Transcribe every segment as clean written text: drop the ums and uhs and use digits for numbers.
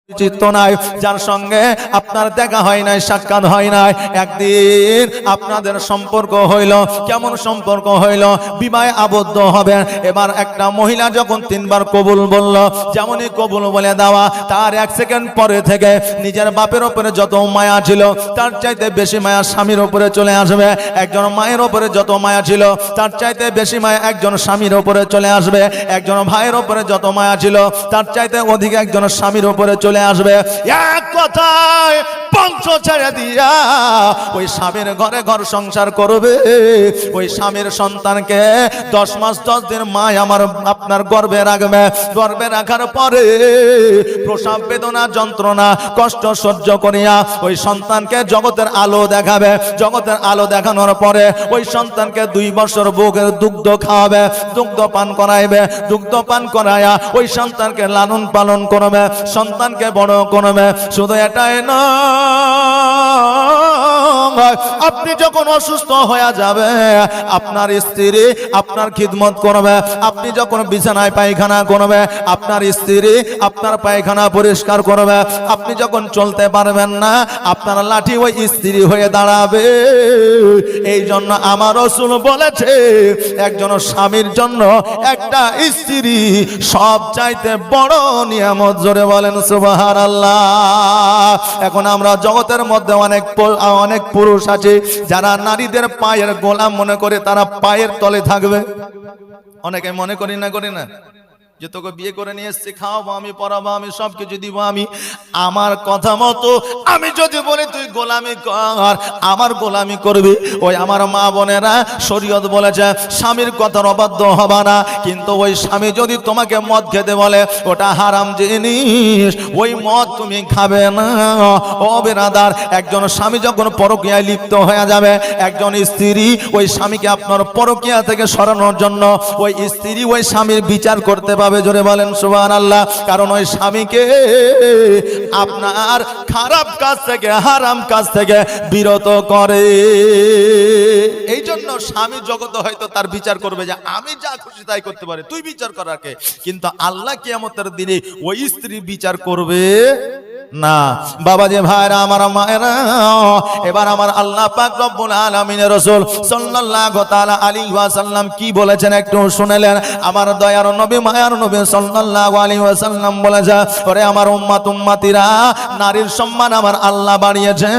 পরিচিত নাই, যার সঙ্গে আপনার দেখা হয় নাই, সাক্ষাৎ হয় নাই, একদিন আপনাদের সম্পর্ক হইল। কেমন সম্পর্ক হইল? বিবাহে আবদ্ধ হবেন। এবার একটা মহিলা যখন 3 বার কবুল বলল, যেমনই কবুল বলে দেওয়া, তার 1 সেকেন্ড পরে থেকে নিজের বাপের উপরে যত মায়া ছিল তার চাইতে বেশি মায়া স্বামীর উপরে চলে আসবে। একজন মায়ের উপরে যত মায়া ছিল তার চাইতে বেশি মায়া একজন স্বামীর উপরে চলে আসবে। একজন ভাইয়ের উপরে যত মায়া ছিল তার চাইতে অধিক একজন স্বামীর উপরে চলে আসবে। এক কথায় বংশ ছেড়ে দিয়া ওই স্বামীর ঘরে ঘর সংসার করবে। ওই স্বামীর সন্তানকে 10 মাস 10 দিন মা আপনার গর্ভে রাখবে। গর্ভে রাখার পরে প্রসব বেদনা যন্ত্রণা কষ্ট সহ্য করিয়া ওই সন্তানকে জগতের আলো দেখাবে। জগতের আলো দেখানোর পরে ওই সন্তানকে 2 বছর বুকের দুগ্ধ খাওয়াবে, দুগ্ধ পান করাইবে। দুগ্ধ পান করায়া ওই সন্তানকে লালন পালন করবে, সন্তানকে বড় করবে। শুধু এটাই নয়, আপনি যখন অসুস্থ হয়ে যাবে আপনার স্ত্রী আপনার খিদমত করবে। আপনি যখন বিছানায় পায়খানা করবে আপনার স্ত্রী আপনার পায়খানা পরিষ্কার করবে। আপনি যখন চলতে পারবেন না আপনার লাঠি ওই স্ত্রী হয়ে দাঁড়াবে। এই জন্য আমার রাসূল বলেছে একজন স্বামীর জন্য একটা স্ত্রী সব চাইতে বড় নিয়ামত। জোরে বলেন সুবহানাল্লাহ। এখন আমরা জগতের মধ্যে অনেক পুরুষ আছে যারা নারীদের পায়ের গোলাম মনে করে তারা পায়ের তলে থাকবে। অনেকে মনে করি না যে তোকে বিয়ে করে নিয়ে এসেছি, খাওয়াবো আমি, পড়াবো আমি, সব কিছু দিব আমি, আমার কথা মতো আমি যদি বলি তুই গোলামি কর আমার গোলামি করবি। ওই আমার মা বোনেরা শরীয়ত বলেছে স্বামীর কথার অবাধ্য হবা না। কিন্তু ওই স্বামী যদি তোমাকে মদ খেতে বলে ওটা হারাম জিনিস, ওই মদ তুমি খাবে না। ও বেরাদার, একজন স্বামী যখন পরকীয়ায় লিপ্ত হয়ে যাবে, একজন স্ত্রী ওই স্বামীকে আপনার পরকীয়া থেকে সরানোর জন্য ওই স্ত্রী ওই স্বামীর বিচার করতে পাবে। জোরে বলেন সুবহানাল্লাহ। কারণ ওই স্বামীকে আপনার খারাপ কাজ থেকে হারাম কাজ থেকে বিরত করে। এই জন্য স্বামী জগতে হয়তো তার বিচার করবে যে আমি যা খুশি তাই করতে পারি, তুই বিচার করাকে, কিন্তু আল্লাহ কিয়ামতের দিনে ওই স্ত্রী বিচার করবে না। বাবাজি ভাইরা আমার মায়েরা, এবার আমার আল্লাহ পাক রব্বুল আলামিনের রাসূল সাল্লাল্লাহু তাআলা আলাইহি ওয়াসাল্লাম কি বলেছেন একটু শুনলেন। আমার দয়ার নবী মায়ার নবী সাল্লাল্লাহু আলাইহি ওয়াসাল্লাম বলেছে, ওরে আমার উম্মতিরা, নারীর সম্মান আমার আল্লাহ বাড়িয়েছে।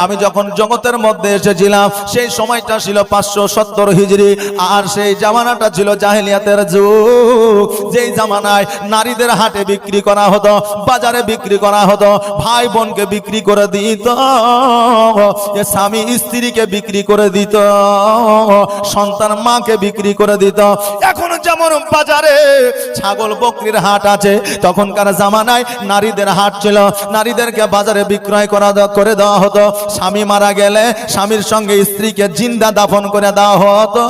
আমি যখন জগতের মধ্যে এসেছিলাম সেই সময়টা ছিল 570 হিজরি, আর সেই জামানাটা ছিল জাহেলিয়াতের যুগ। যেই জামানায় নারীদের হাটে বিক্রি করা হতো, বাজারে বিক্রি করা হতো, ভাই বোনকে বিক্রি করে দিত, স্বামী স্ত্রীকে বিক্রি করে দিত, সন্তান মাকে বিক্রি করে দিত। এখন যেমন বাজারে ছাগল বকরির হাট আছে, তখনকার জামানায় নারীদের হাট ছিল। নারীদেরকে বাজারে বিক্রয় করে দেওয়া হতো। স্বামী মারা গেলে স্বামীর সঙ্গে স্ত্রীকে জিন্দা দাফন করে দেওয়া হতো।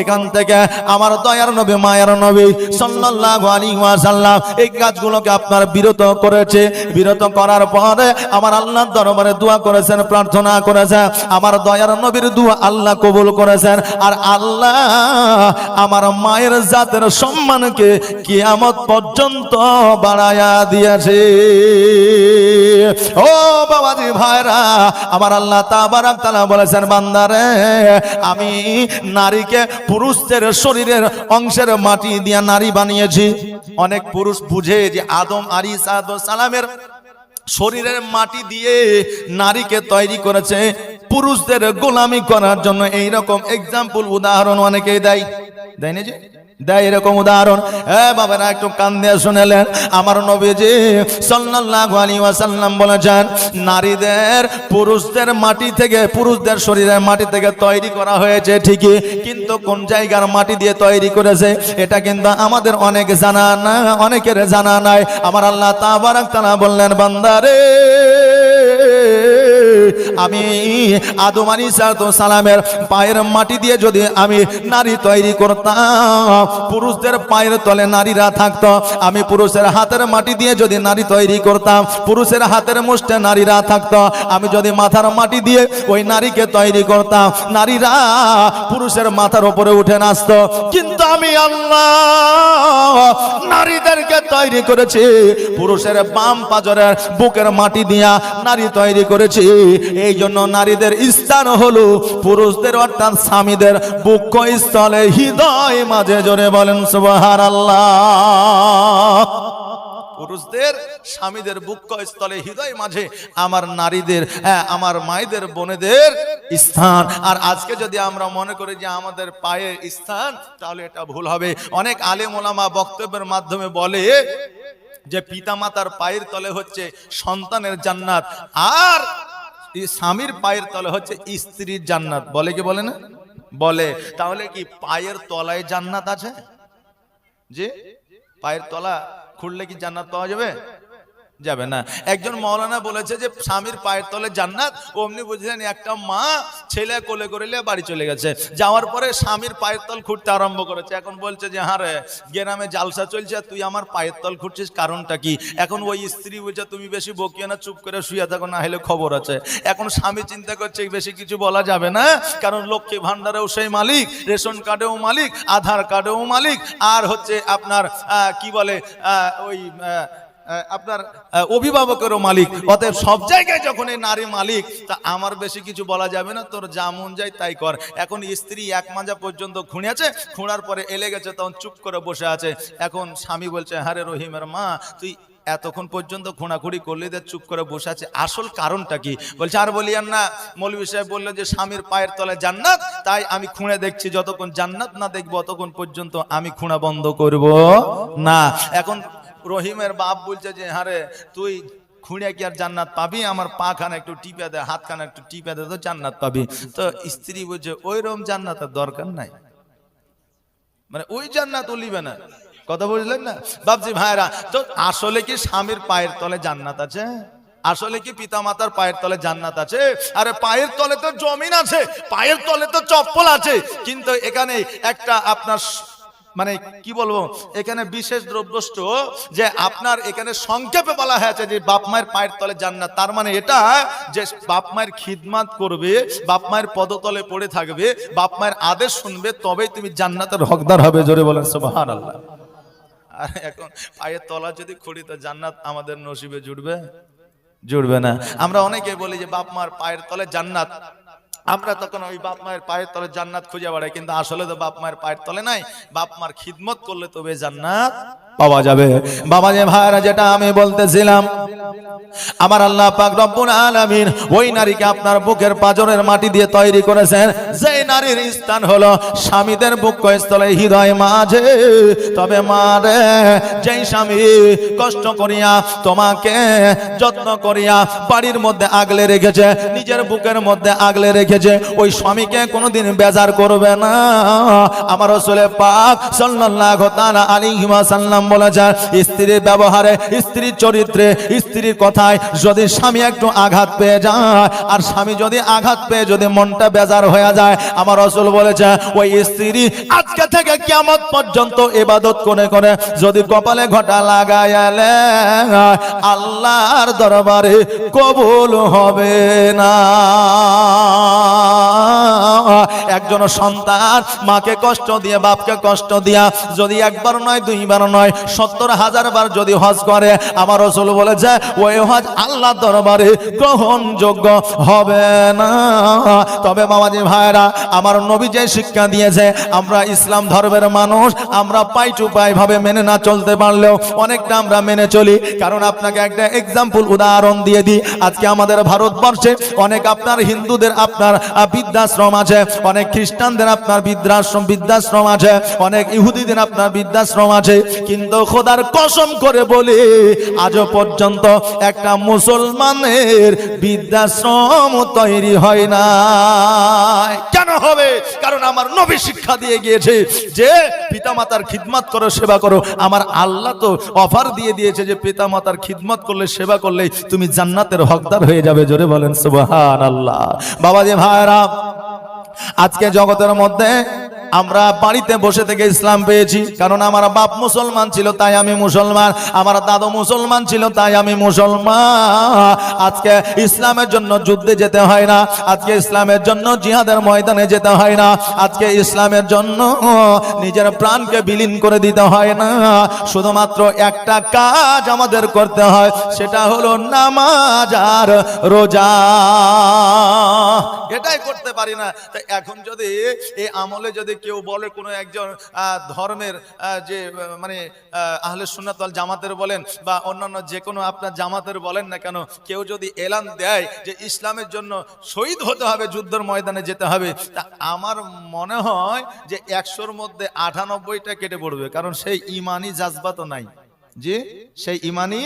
এখান থেকে আমার দয়ার নবী মায়ার নবী সাল্লাল্লাহু আলাইহি ওয়াসাল্লাম এই কাজগুলোকে আপনার বিরত করেছে। বিরত করার পরে আমার আল্লাহর দরবারে দোয়া করেছেন, প্রার্থনা করেছেন। আমার দয়ার নবীর দোয়া আল্লাহ কবুল করেছেন। আর আল্লাহ আমার মায়ের জাতের সম্মানকে কিয়ামত পর্যন্ত বাড়ায়া দিয়েছে। ও বাবাজি ভাইরা, আমার আল্লাহ তাবারাক তাআলা বলেছেন, বান্দারে আমি নারীকে পুরুষদের শরীরের অংশের মাটি দিয়ে নারী বানিয়েছি। অনেক পুরুষ বুঝে যে আদম আলাইহিস সালামের শরীরের মাটি দিয়ে নারীকে তৈরি করেছে পুরুষদের গোলামি করার জন্য। এইরকম এক্সাম্পল উদাহরণ অনেকেই দেয় না যে দেয় এরকম উদাহরণ। বাবারা একটু কান দিয়ে শুনেলেন, আমার নবীজি সাল্লাল্লাহু আলাইহি ওয়াসাল্লাম বলেছেন নারীদের পুরুষদের মাটি থেকে, পুরুষদের শরীরের মাটি থেকে তৈরি করা হয়েছে ঠিকই, কিন্তু কোন জায়গার মাটি দিয়ে তৈরি করেছে এটা কিন্তু আমাদের অনেকের জানা নাই। আমার আল্লাহ তাবারাক তাআলা বললেন, বান্দারে আমি আদম আলাইহিস সালামের পায়ের মাটি দিয়ে যদি আমি নারী তৈরি করতাম, পুরুষদের পায়ের তলে নারীরা থাকতো। আমি পুরুষের হাতের মাটি দিয়ে যদি নারী তৈরি করতাম, পুরুষের হাতের মুষ্ঠে নারীরা থাকতো। আমি যদি মাথার মাটি দিয়ে ওই নারীকে তৈরি করতাম, নারীরা পুরুষের মাথার উপরে উঠে নাচতো। কিন্তু আমি আল্লাহ নারীদের নারীদেরকে তৈরি করেছে, পুরুষের বাম পাজরের বুকের মাটি দিয়া নারী তৈরি করেছে। এই জন্য নারীদের স্থান হলো পুরুষদের অর্থাৎ স্বামীদের বুক স্থলে হৃদয় মাঝে। জোরে বলেন সুবহানাল্লাহ। পুরুষদের স্বামীদের বুক স্থলে হৃদয় মাঝে আমার নারীদের, আমার মায়েদের বোনেদের স্থান। আর আজকে যদি আমরা মনে করি যে আমাদের পায়ে স্থান, তাহলে এটা ভুল হবে। অনেক আলেম ওলামা বক্তব্যের মাধ্যমে বলে যে পিতামাতার পায়ের তলে হচ্ছে সন্তানের জান্নাত, আর স্বামীর পায়ের তলে হচ্ছে স্ত্রীর জান্নাত। বলে কি বলে না? বলে। তাহলে কি পায়ের তলায় জান্নাত আছে? যে পায়ের তলা খুললে কি জান্নাত পাওয়া যাবে? যাবে না। একজন মাওলানা বলেছে যে স্বামীর পায়ের তলে জান্নাত। অমনি বুঝলেন একটা মা ছেলে কোলে করে নিয়ে বাড়ি চলে গেছে, যাওয়ার পরে স্বামীর পায়ের তল খুঁড়তে আরম্ভ করেছে। এখন বলছে যে হ্যাঁ রে, গ্রামে জালসা চলছে, তুই আমার পায়ের তল খুঁড়ছিস, কারণটা কি? এখন ওই স্ত্রী বলছে তুমি বেশি বকিও না, চুপ করে শুয়ে থাকো, না হলে খবর আছে। এখন স্বামী চিন্তা করছে বেশি কিছু বলা যাবে না, কারণ লক্ষ্মী ভান্ডারেও সেই মালিক, রেশন কার্ডেও মালিক, আধার কার্ডেও মালিক, আর হচ্ছে আপনার কি বলে ওই আপনার অভিভাবকেরও মালিক। অতএব সব জায়গায় যখন এই নারী মালিক, তা আমার বেশি কিছু বলা যাবে না, তোর যা মন যায় তাই কর। এখন স্ত্রী এক মাজা পর্যন্ত খুঁড়েছে, খুঁড়ার পরে এলে গেছে, তখন চুপ করে বসে আছে। এখন স্বামী বলছে হ্যাঁ রে রহিমের মা, তুই এতক্ষণ পর্যন্ত খুঁড়াখুড়ি করলে চুপ করে বসে আছে, আসল কারণটা কি? বলছে আর বলিয়ান না, মৌলভী সাহেব বললো যে স্বামীর পায়ের তলে জান্নাত, তাই আমি খুঁড়ে দেখছি, যতক্ষণ জান্নাত না দেখবো ততক্ষণ পর্যন্ত আমি খুঁড়া বন্ধ করব না। এখন রহিমের বাপ বলছে যে হ্যাঁ রে, তুই খুঁড়ে কি আর জান্নাত পাবি? আমার পা খানা একটু টিপে দে, হাত খানা একটু টিপে দে, তো জান্নাত পাবি। তো স্ত্রী বলছে ওইরকম জান্নাতের দরকার নাই, মানে ওই জান্নাত ও লিবে না। কথা বুঝলেন না বাপজি ভাইরা? তো আসলে কি স্বামীর পায়ের তলে জান্নাত আছে? আসলে কি পিতামাতার পায়ের তলে জান্নাত আছে? আরে পায়ের তলে তো জমিন আছে, পায়ের তলে তো চপ্পল আছে, কিন্তু এখানে একটা আপনার মানে কি বলবো, এখানে বিশেষ দ্রব্যষ্ট যে আপনার এখানে সংক্ষেপে বলা হয়েছে যে বাপ মায়ের পায়ের তলে জান্নাত। তার মানে এটা যে বাপ মায়ের খিদমত করবে, বাপ মায়ের পদতলে পড়ে থাকবে, বাপ মায়ের আদেশ শুনবে, তবেই তুমি জান্নাতের হকদার হবে। জোরে বলেন সুবহানাল্লাহ। আর এখন পায়ের তলা যদি খুঁড়ি, তো জান্নাত আমাদের নসিবে জুড়বে? জুড়বে না। আমরা অনেকে বলি যে বাপ মার পায়ের তলে জান্নাত, আমরা তখন ওই বাপ মায়ের পায়ের তলে জান্নাত খুঁজে বেড়াই, কিন্তু আসলে তো বাপ মায়ের পায়ের তলে নাই। বাপ মার খিদমত করলে তবে জান্নাত পাওয়া যাবে। বাবা যে ভাইরা, যেটা আমি বলতেছিলাম, আমার আল্লাহ পাক রব্বুল আলামিন ওই নারীকে আপনার বুকের পাঁজরের মাটি দিয়ে তৈরি করেছেন, যেই নারীর স্থান হলো স্বামীদের বুক স্থলে হৃদয় মাঝে। তবে মা রে, যেই স্বামী কষ্ট করিয়া তোমাকে যত্ন করিয়া বাড়ির মধ্যে আগলে রেখেছে, নিজের বুকের মধ্যে আগলে রেখেছে, ওই স্বামীকে কোনোদিন বেজার করবে না। আমার রাসূল পাক সাল্লাল্লাহু তাআলা আলাইহি ওয়াসাল্লাম বলেছেন, স্ত্রীর ব্যবহারে, স্ত্রীর চরিত্রে, স্ত্রীর কথায় যদি স্বামী একটু আঘাত পেয়ে যায়, আর স্বামী যদি আঘাত পেয়ে যদি মনটা বেজার হয়ে যায়, আমার রাসূল বলেছে ওই স্ত্রী আজকে থেকে কিয়ামত পর্যন্ত ইবাদত করে করে যদি কপালে ঘটা লাগায়ালে আল্লাহর দরবারে কবুল হবে না। একজন সন্তান মাকে কষ্ট দিয়ে, বাপকে কষ্ট দিয়া যদি একবার নয়, দুইবার নয়, 70,000 বার যদি হজ করে, আমার রাসূল বলেছে ওই হজ আল্লাহর দরবারে গ্রহণযোগ্য হবে না। তবে বাবাজি ভাইরা, আমার নবী যে শিক্ষা দিয়েছে, আমরা ইসলাম ধর্মের মানুষ, আমরা পাই টু পাই ভাবে মেনে না চলতে পারলেও অনেকটা আমরা মেনে চলি। কারণ আপনাকে একটা এক্সাম্পল, উদাহরণ দিয়ে দিই। আজকে আমাদের ভারতবর্ষে অনেক আপনার হিন্দুদের আপনার বৃদ্ধাশ্রম আছে, অনেক খ্রিস্টানদের আপনার বৃদ্ধাশ্রম আছে, অনেক ইহুদিদের আপনার বৃদ্ধাশ্রম আছে, কিন্তু খোদার কসম করে বলি আজও পর্যন্ত একটা মুসলমানের বৃদ্ধাশ্রম তৈরি হয় না। কেন হবে? কারণ আমার নবী শিক্ষা দিয়ে গিয়েছে যে পিতামাতার খিদমত করো, সেবা করো। আমার আল্লাহ তো অফার দিয়ে দিয়েছে যে পিতামাতার খিদমত করলে, সেবা করলে তুমি জান্নাতের হকদার হয়ে যাবে। জোরে বলেন সুবহানাল্লাহ। বাবাজি ভাইরা, আজকে জগতের মধ্যে আমরা বাড়িতে বসে থেকে ইসলাম পেয়েছি, কারণ আমার বাপ মুসলমান ছিল তাই আমি মুসলমান, আমার দাদু মুসলমান ছিল তাই আমি মুসলমান। আজকে ইসলামের জন্য যুদ্ধে যেতে হয় না, আজকে ইসলামের জন্য জিহাদের ময়দানে যেতে হয় না, আজকে ইসলামের জন্য নিজের প্রাণকে বিলীন করে দিতে হয় না। শুধুমাত্র একটা কাজ আমাদের করতে হয়, সেটা হলো নামাজ আর রোজা। এটাই করতে পারি না। তো এখন যদি এই আমলে যদি কেউ বলে কোনো একজন ধর্মের যে মানে আহলে সুন্নাত ওয়াল জামাতের বলেন বা অন্যান্য যে কোনো আপনার জামাতের বলেন না কেন, কেউ যদি এলান দেয় যে ইসলামের জন্য শহীদ হতে হবে, যুদ্ধের ময়দানে যেতে হবে, তা আমার মনে হয় যে 100-র মধ্যে 98টা কেটে পড়বে, কারণ সেই ইমানি জাজবা তো নাই। জি, সেই ইমানি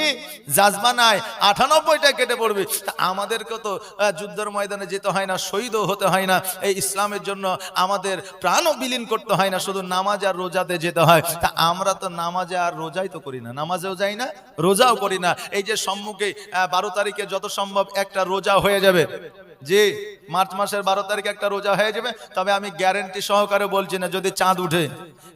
জাজবা নাই, 98টা কেটে পড়বে। তা আমাদেরকে তো যুদ্ধের ময়দানে যেতে হয় না, শহীদও হতে হয় না, এই ইসলামের জন্য আমাদের প্রাণও বিলীন করতে হয় না, শুধু নামাজ আর রোজাতে যেতে হয়। তা আমরা তো নামাজে আর রোজাই তো করি না, নামাজেও যাই না, রোজাও করি না। এই যে সম্মুখে 12 তারিখে যত সম্ভব একটা রোজা হয়ে যাবে, জি মার্চ মাসের 12 তারিখে একটা রোজা হয়ে যাবে। তবে আমি গ্যারেন্টি সহকারে বলছি না যদি চাঁদ উঠে।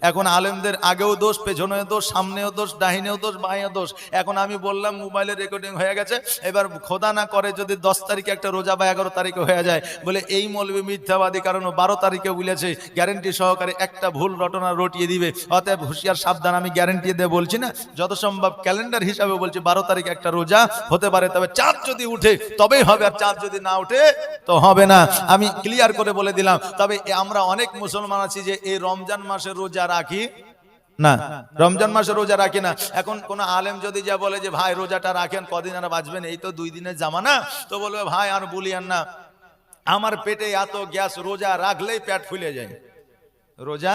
এখন আলেমদের আগেও দোষ, পেছনেও দোষ, সামনেও দোষ, ডাহিনেও দোষ, বাঁয়েও দোষ। এখন আমি বললাম মোবাইলে রেকর্ডিং হয়ে গেছে, এবার খোদা না করে যদি 10 তারিখে একটা রোজা বা 11 তারিখে হয়ে যায়, বলে এই মৌলবী মিথ্যাবাদী, কারণ 12 তারিখে বলেছে, গ্যারেন্টি সহকারে একটা ভুল রটনা রটিয়ে দিবে। অতএব হুঁশিয়ার সাবধান, আমি গ্যারেন্টি দিয়ে বলছি না, যত সম্ভব ক্যালেন্ডার হিসাবে বলছি 12 তারিখে একটা রোজা হতে পারে, তবে চাঁদ যদি উঠে তবেই হবে, আর চাঁদ যদি না উঠে তো হবে না। আমি ক্লিয়ার করে বলে দিলাম। তবে আমরা অনেক মুসলমান আছি যে এই রমজান মাসের রোজা রাখি না, রমজান মাসে রোজা রাখি না। এখন কোন আলেম যদি যা বলে যে ভাই রোজাটা রাখেন, কদিন আর বাঁচবেন, এই তো 2 দিনের জামানা, তো বলবে ভাই আর বলিয়েন না, আমার পেটে এত গ্যাস, রোজা রাখলেই পেট ফুলে যায়, রোজা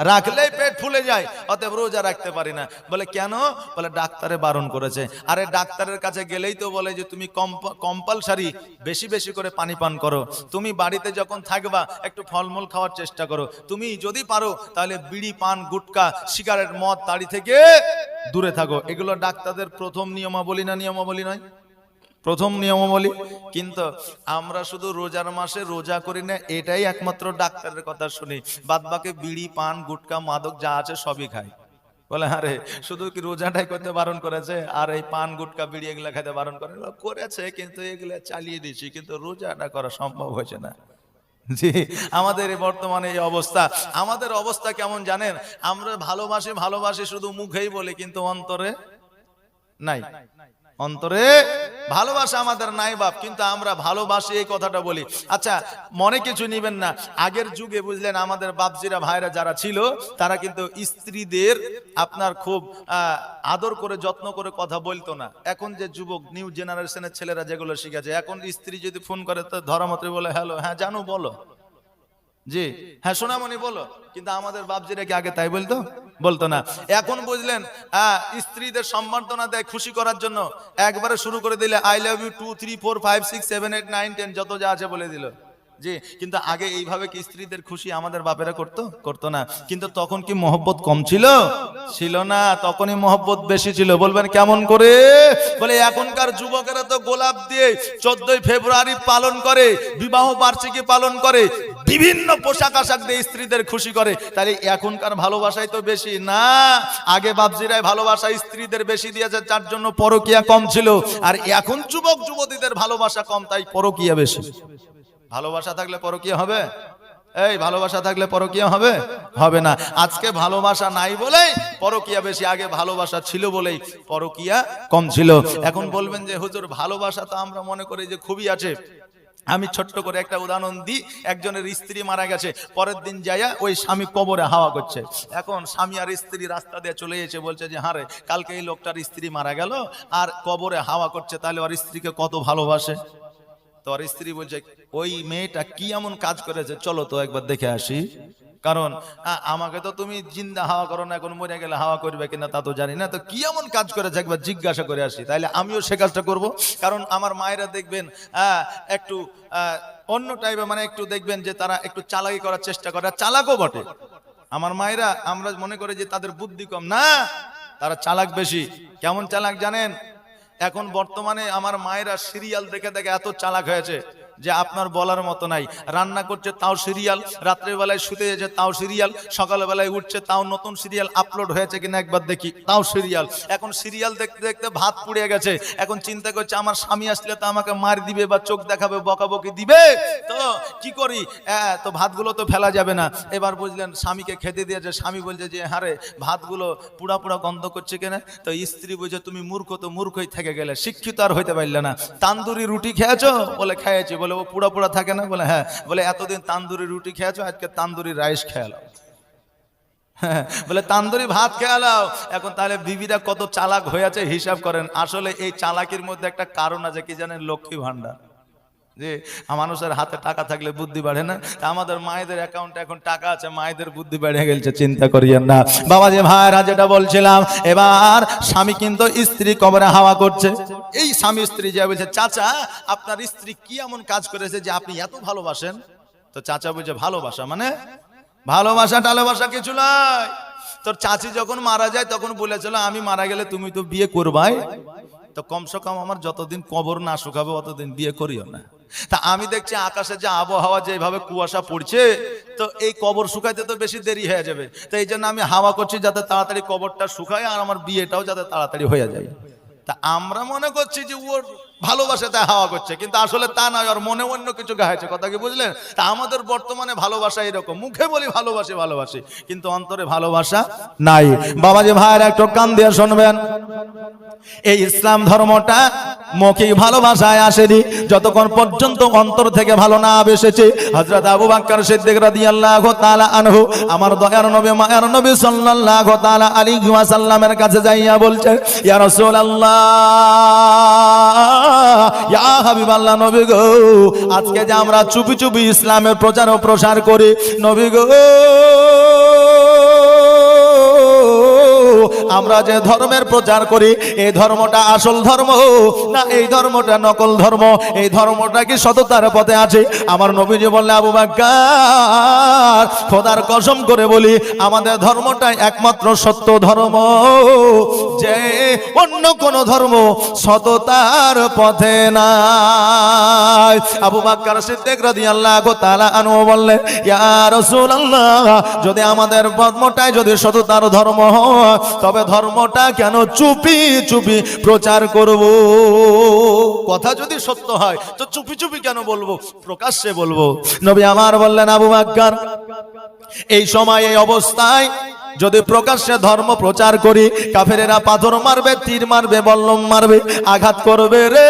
রাখলেই পেট ফুলে যায়, অতএব রোজা রাখতে পারি না। বলে কেন? বলে ডাক্তারে বারণ করেছে। আরে ডাক্তারের কাছে গেলেই তো বলে যে তুমি কম্পালসারি বেশি বেশি করে পানি পান করো, তুমি বাড়িতে যখন থাকবা একটু ফলমূল খাওয়ার চেষ্টা করো, তুমি যদি পারো তাহলে বিড়ি, পান, গুটকা, সিগারেট, মদ, তাড়ি থেকে দূরে থাকো। এগুলো ডাক্তারদের প্রথম নিয়মাবলী না নিয়মাবলী নয়? প্রথম নিয়মাবলী। কিন্তু আমরা শুধু রোজার মাসে রোজা করি না, এটাই একমাত্র ডাক্তারের কথা শুনি, বাদ বাকি বিড়ি, পান, গুটকা, মাদক যা আছে সবই খাই। বলে আরে শুধু কি রোজাটাই করতে বারণ করেছে, আর এই পান, গুটকা, বিড়ি এগুলা খেতে বারণ করেছে, কিন্তু এগুলা চালিয়ে দিচ্ছি, কিন্তু রোজাটা করা সম্ভব হয়েছে না। জি, আমাদের বর্তমানে এই অবস্থা। আমাদের অবস্থা কেমন জানেন? আমরা ভালোবাসি ভালোবাসি শুধু মুখেই বলি, কিন্তু অন্তরে নাই। অন্তরে ভালোবাসা আমাদের নাই বাপ, কিন্তু আমরা ভালোবাসি এই কথাটা বলি। আচ্ছা মনে কিছু নিবেন না, আগের যুগে বুঝলেন আমাদের বাপজিরা ভাইরা যারা ছিল, তারা কিন্তু স্ত্রীদের আপনার খুব আদর করে যত্ন করে কথা বলতো না। এখন যে যুবক নিউ জেনারেশনের ছেলেরা যেগুলো শিখেছে, এখন স্ত্রী যদি ফোন করে তো ধরা মতো বলে হ্যালো, হ্যাঁ জানো বলো, জি হ্যাঁ সোনামণি বলো, কিন্তু আমাদের বাপজিরা কি আগে তাই বলতো? বলতো না। এখন বুঝলেন স্ত্রীদের সম্বর্ধনা দেয় খুশি করার জন্য, একবারে শুরু করে দিলে আই লাভ ইউ 2 3 4 5 6 7 8 9 10 যত যা আছে বলে দিল। জি, কিন্তু আগে এইভাবে কি স্ত্রীদের খুশি আমাদের বাপেরা করতো না? কিন্তু তখন কি মহব্বত কম ছিল? ছিল না, তখনই মহব্বত বেশি ছিল। বলবেন কেমন করে? বলে এখনকার যুবকেরা তো গোলাপ দিয়ে 14ই ফেব্রুয়ারি পালন করে, বিবাহ বার্ষিকী পালন করে, বিভিন্ন পোশাক আশাক দিয়ে স্ত্রীদের খুশি করে। তাহলে এখনকার ভালোবাসাই তো বেশি না? আগে বাপজিরাই ভালোবাসা স্ত্রীদের বেশি দিয়েছে, যার জন্য পরকীয়া কম ছিল। আর এখন যুবক যুবতীদের ভালোবাসা কম, তাই পরকীয়া বেশি। ভালোবাসা থাকলে পরকীয়া হবে? এই ভালোবাসা থাকলে পরকীয়া হবে? হবে না। আজকে ভালোবাসা নাই বলেই পরকীয়া বেশি, আগে ভালোবাসা ছিল বলেই পরকীয়া কম ছিল। এখন বলবেন যে হুজুর ভালোবাসা তো আমরা মনে করি যে খুবই আছে। আমি ছোট্ট করে একটা উদাহরণ দিই। একজনের স্ত্রী মারা গেছে, পরের দিন যাইয়া ওই স্বামী কবরে হাওয়া করছে। এখন স্বামী আর স্ত্রী রাস্তা দিয়ে চলে এসে বলছে যে হারে কালকে এই লোকটার স্ত্রী মারা গেল আর কবরে হাওয়া করছে, তাহলে ওর স্ত্রীকে কত ভালোবাসে। তো ওর স্ত্রী বলছে ওই মেয়েটা কি এমন কাজ করেছে, চলো তো একবার দেখে আসি। কারণ আমাকে তো তুমি জিন্দা হাওয়া করো না, এখন মরে গেলে হাওয়া করবে কিনা তা তো জানি না, তো কি এমন কাজ করেছে একবার জিজ্ঞাসা করে আসি, তাইলে আমিও সে কাজটা করবো। কারণ আমার মায়েরা দেখবেন একটু অন্য টাইপের, মানে একটু দেখবেন যে তারা একটু চালাকি করার চেষ্টা করে, চালাকও বটে। আমার মায়েরা আমরা মনে করি যে তাদের বুদ্ধি কম, না তারা চালাক বেশি। কেমন চালাক জানেন? এখন বর্তমানে আমার মায়েরা সিরিয়াল দেখে দেখে এত চালাক হয়েছে, যে আপনার বলার মতো নাই। রান্না করছে তাও সিরিয়াল, রাত্রেবেলায় শুতে যাচ্ছে তাও সিরিয়াল, সকালবেলায় উঠছে তাও নতুন সিরিয়াল আপলোড হয়েছে কিনা একবার দেখি, তাও সিরিয়াল। এখন সিরিয়াল দেখতে দেখতে ভাত পুড়ে গেছে, এখন চিন্তা করছে আমার স্বামী আসলে তো আমাকে মার দিবে বা চোখ দেখাবে, বকাবকি দিবে, তো কি করি, তো ভাতগুলো তো ফেলা যাবে না। এবার বুঝলেন স্বামীকে খেতে দিয়েছে, স্বামী বলছে যে হ্যাঁ রে ভাতগুলো পুরা পুরা গন্ধ করছে কেন, তো স্ত্রী বলছে তুমি মূর্খ, তো মূর্খই থেকে গেলে, শিক্ষিত আর হইতে পারলে না। তান্দুরি রুটি খেয়েছো, বলে খেয়েছি, বলে ও পুরা পুরা থাকে না, বলে হ্যাঁ, বলে এতদিন তান্দুরি রুটি খেয়েছো, আজকে তান্দুরি রাইস খেয়ালো, বলে তান্দুরি ভাত খেয়ালাও। এখন তাহলে বিবিরা কত চালাক হয়েছে হিসাব করেন। আসলে এই চালাকির মধ্যে একটা কারণ আছে, কি জানেন, লক্ষ্মী ভান্ডার। যে মানুষের হাতে টাকা থাকলে বুদ্ধি বাড়ে না, আমাদের মায়েদের অ্যাকাউন্টে এখন টাকা আছে, মায়েদের বুদ্ধি বেড়ে গেছে, চিন্তা করিয়েন না বাবা। যে ভাইরা যেটা বলছিলাম, এবার স্বামী কিন্তু স্ত্রী কবরে হাওয়া করছে। এই স্বামী স্ত্রী যে বলছে চাচা আপনার স্ত্রী কি এমন কাজ করেছে যে আপনি এত ভালোবাসেন, তো চাচা বলছে ভালোবাসা মানে ভালোবাসা টালোবাসা কিছু নয়। তোর চাচি যখন মারা যায় তখন বলেছিল আমি মারা গেলে তুমি তো বিয়ে করবাই, তো কমসে কম আমার যতদিন কবর না শুকাবে অতদিন বিয়ে করিও না। তা আমি দেখছি আকাশে যে আবহাওয়া যেভাবে কুয়াশা পড়ছে, তো এই কবর শুকাইতে তো বেশি দেরি হয়ে যাবে, তো এই জন্য আমি হাওয়া করছি যাতে তাড়াতাড়ি কবরটা শুকায় আর আমার বিয়েটাও যাতে তাড়াতাড়ি হয়ে যায়। তা আমরা মনে করছি যে ওর ভালোবাসা তাই হাওয়া করছে, কিন্তু আসলে তা নয়, ওর মনে অন্য কিছু গাইছে, কথা কি বুঝলেন? তা আমাদের বর্তমানে ভালোবাসা এরকম, মুখে বলি ভালোবাসি ভালোবাসি, কিন্তু অন্তরে ভালোবাসা নাই। বাবাজি ভাইয়ের একটু কান দিয়ে শুনবেন, এই ইসলাম ধর্মটা মৌখিক ভালোবাসায় আসেনি যতক্ষণ পর্যন্ত অন্তর থেকে ভালো না এসেছে। হযরত আবু বকর সিদ্দিক রাদিয়াল্লাহু তাআলা আনহু আমার দয়ার নবী মায়ার নবী সাল্লাল্লাহু তাআলা আলাইহি ওয়াসাল্লামের কাছে যাইয়া বলছে, ইয়া রাসূলুল্লাহ, ইয়া হাবিবাল্লাহ, নবী গো, আজকে যে আমরা চুপি চুপি ইসলামের প্রচার ও প্রসার করি, নবী গো, আমরা যে ধর্মের প্রচার করি এই ধর্মটা আসল ধর্ম না এই ধর্মটা নকল ধর্ম, এই ধর্মটা কি সততার পথে আছে? আমার নবীজি বললে, আবু বকর, খোদার কসম করে বলি আমাদের ধর্মটাই একমাত্র সত্য ধর্ম, যে অন্য কোন ধর্ম সততার পথে নাই। আবু বকর সিদ্দিক রাদিয়াল্লাহু তাআলা আনহু বললেন, ইয়া রাসূলুল্লাহ, যদি আমাদের ধর্মটাই যদি সততার ধর্ম হয় তবে ধর্মটা কেন চুপি চুপি প্রচার করব? কথা যদি সত্য হয় তো চুপি চুপি কেন বলবো, প্রকাশ্যে বলবো। নবী আমার বললেন, আবু বকর, এই সময় এই অবস্থায় যদি প্রকাশ্যে ধর্ম প্রচার করি, কাফেরেরা পাথর মারবে, তীর মারবে, বল্লম মারবে, আঘাত করবে রে।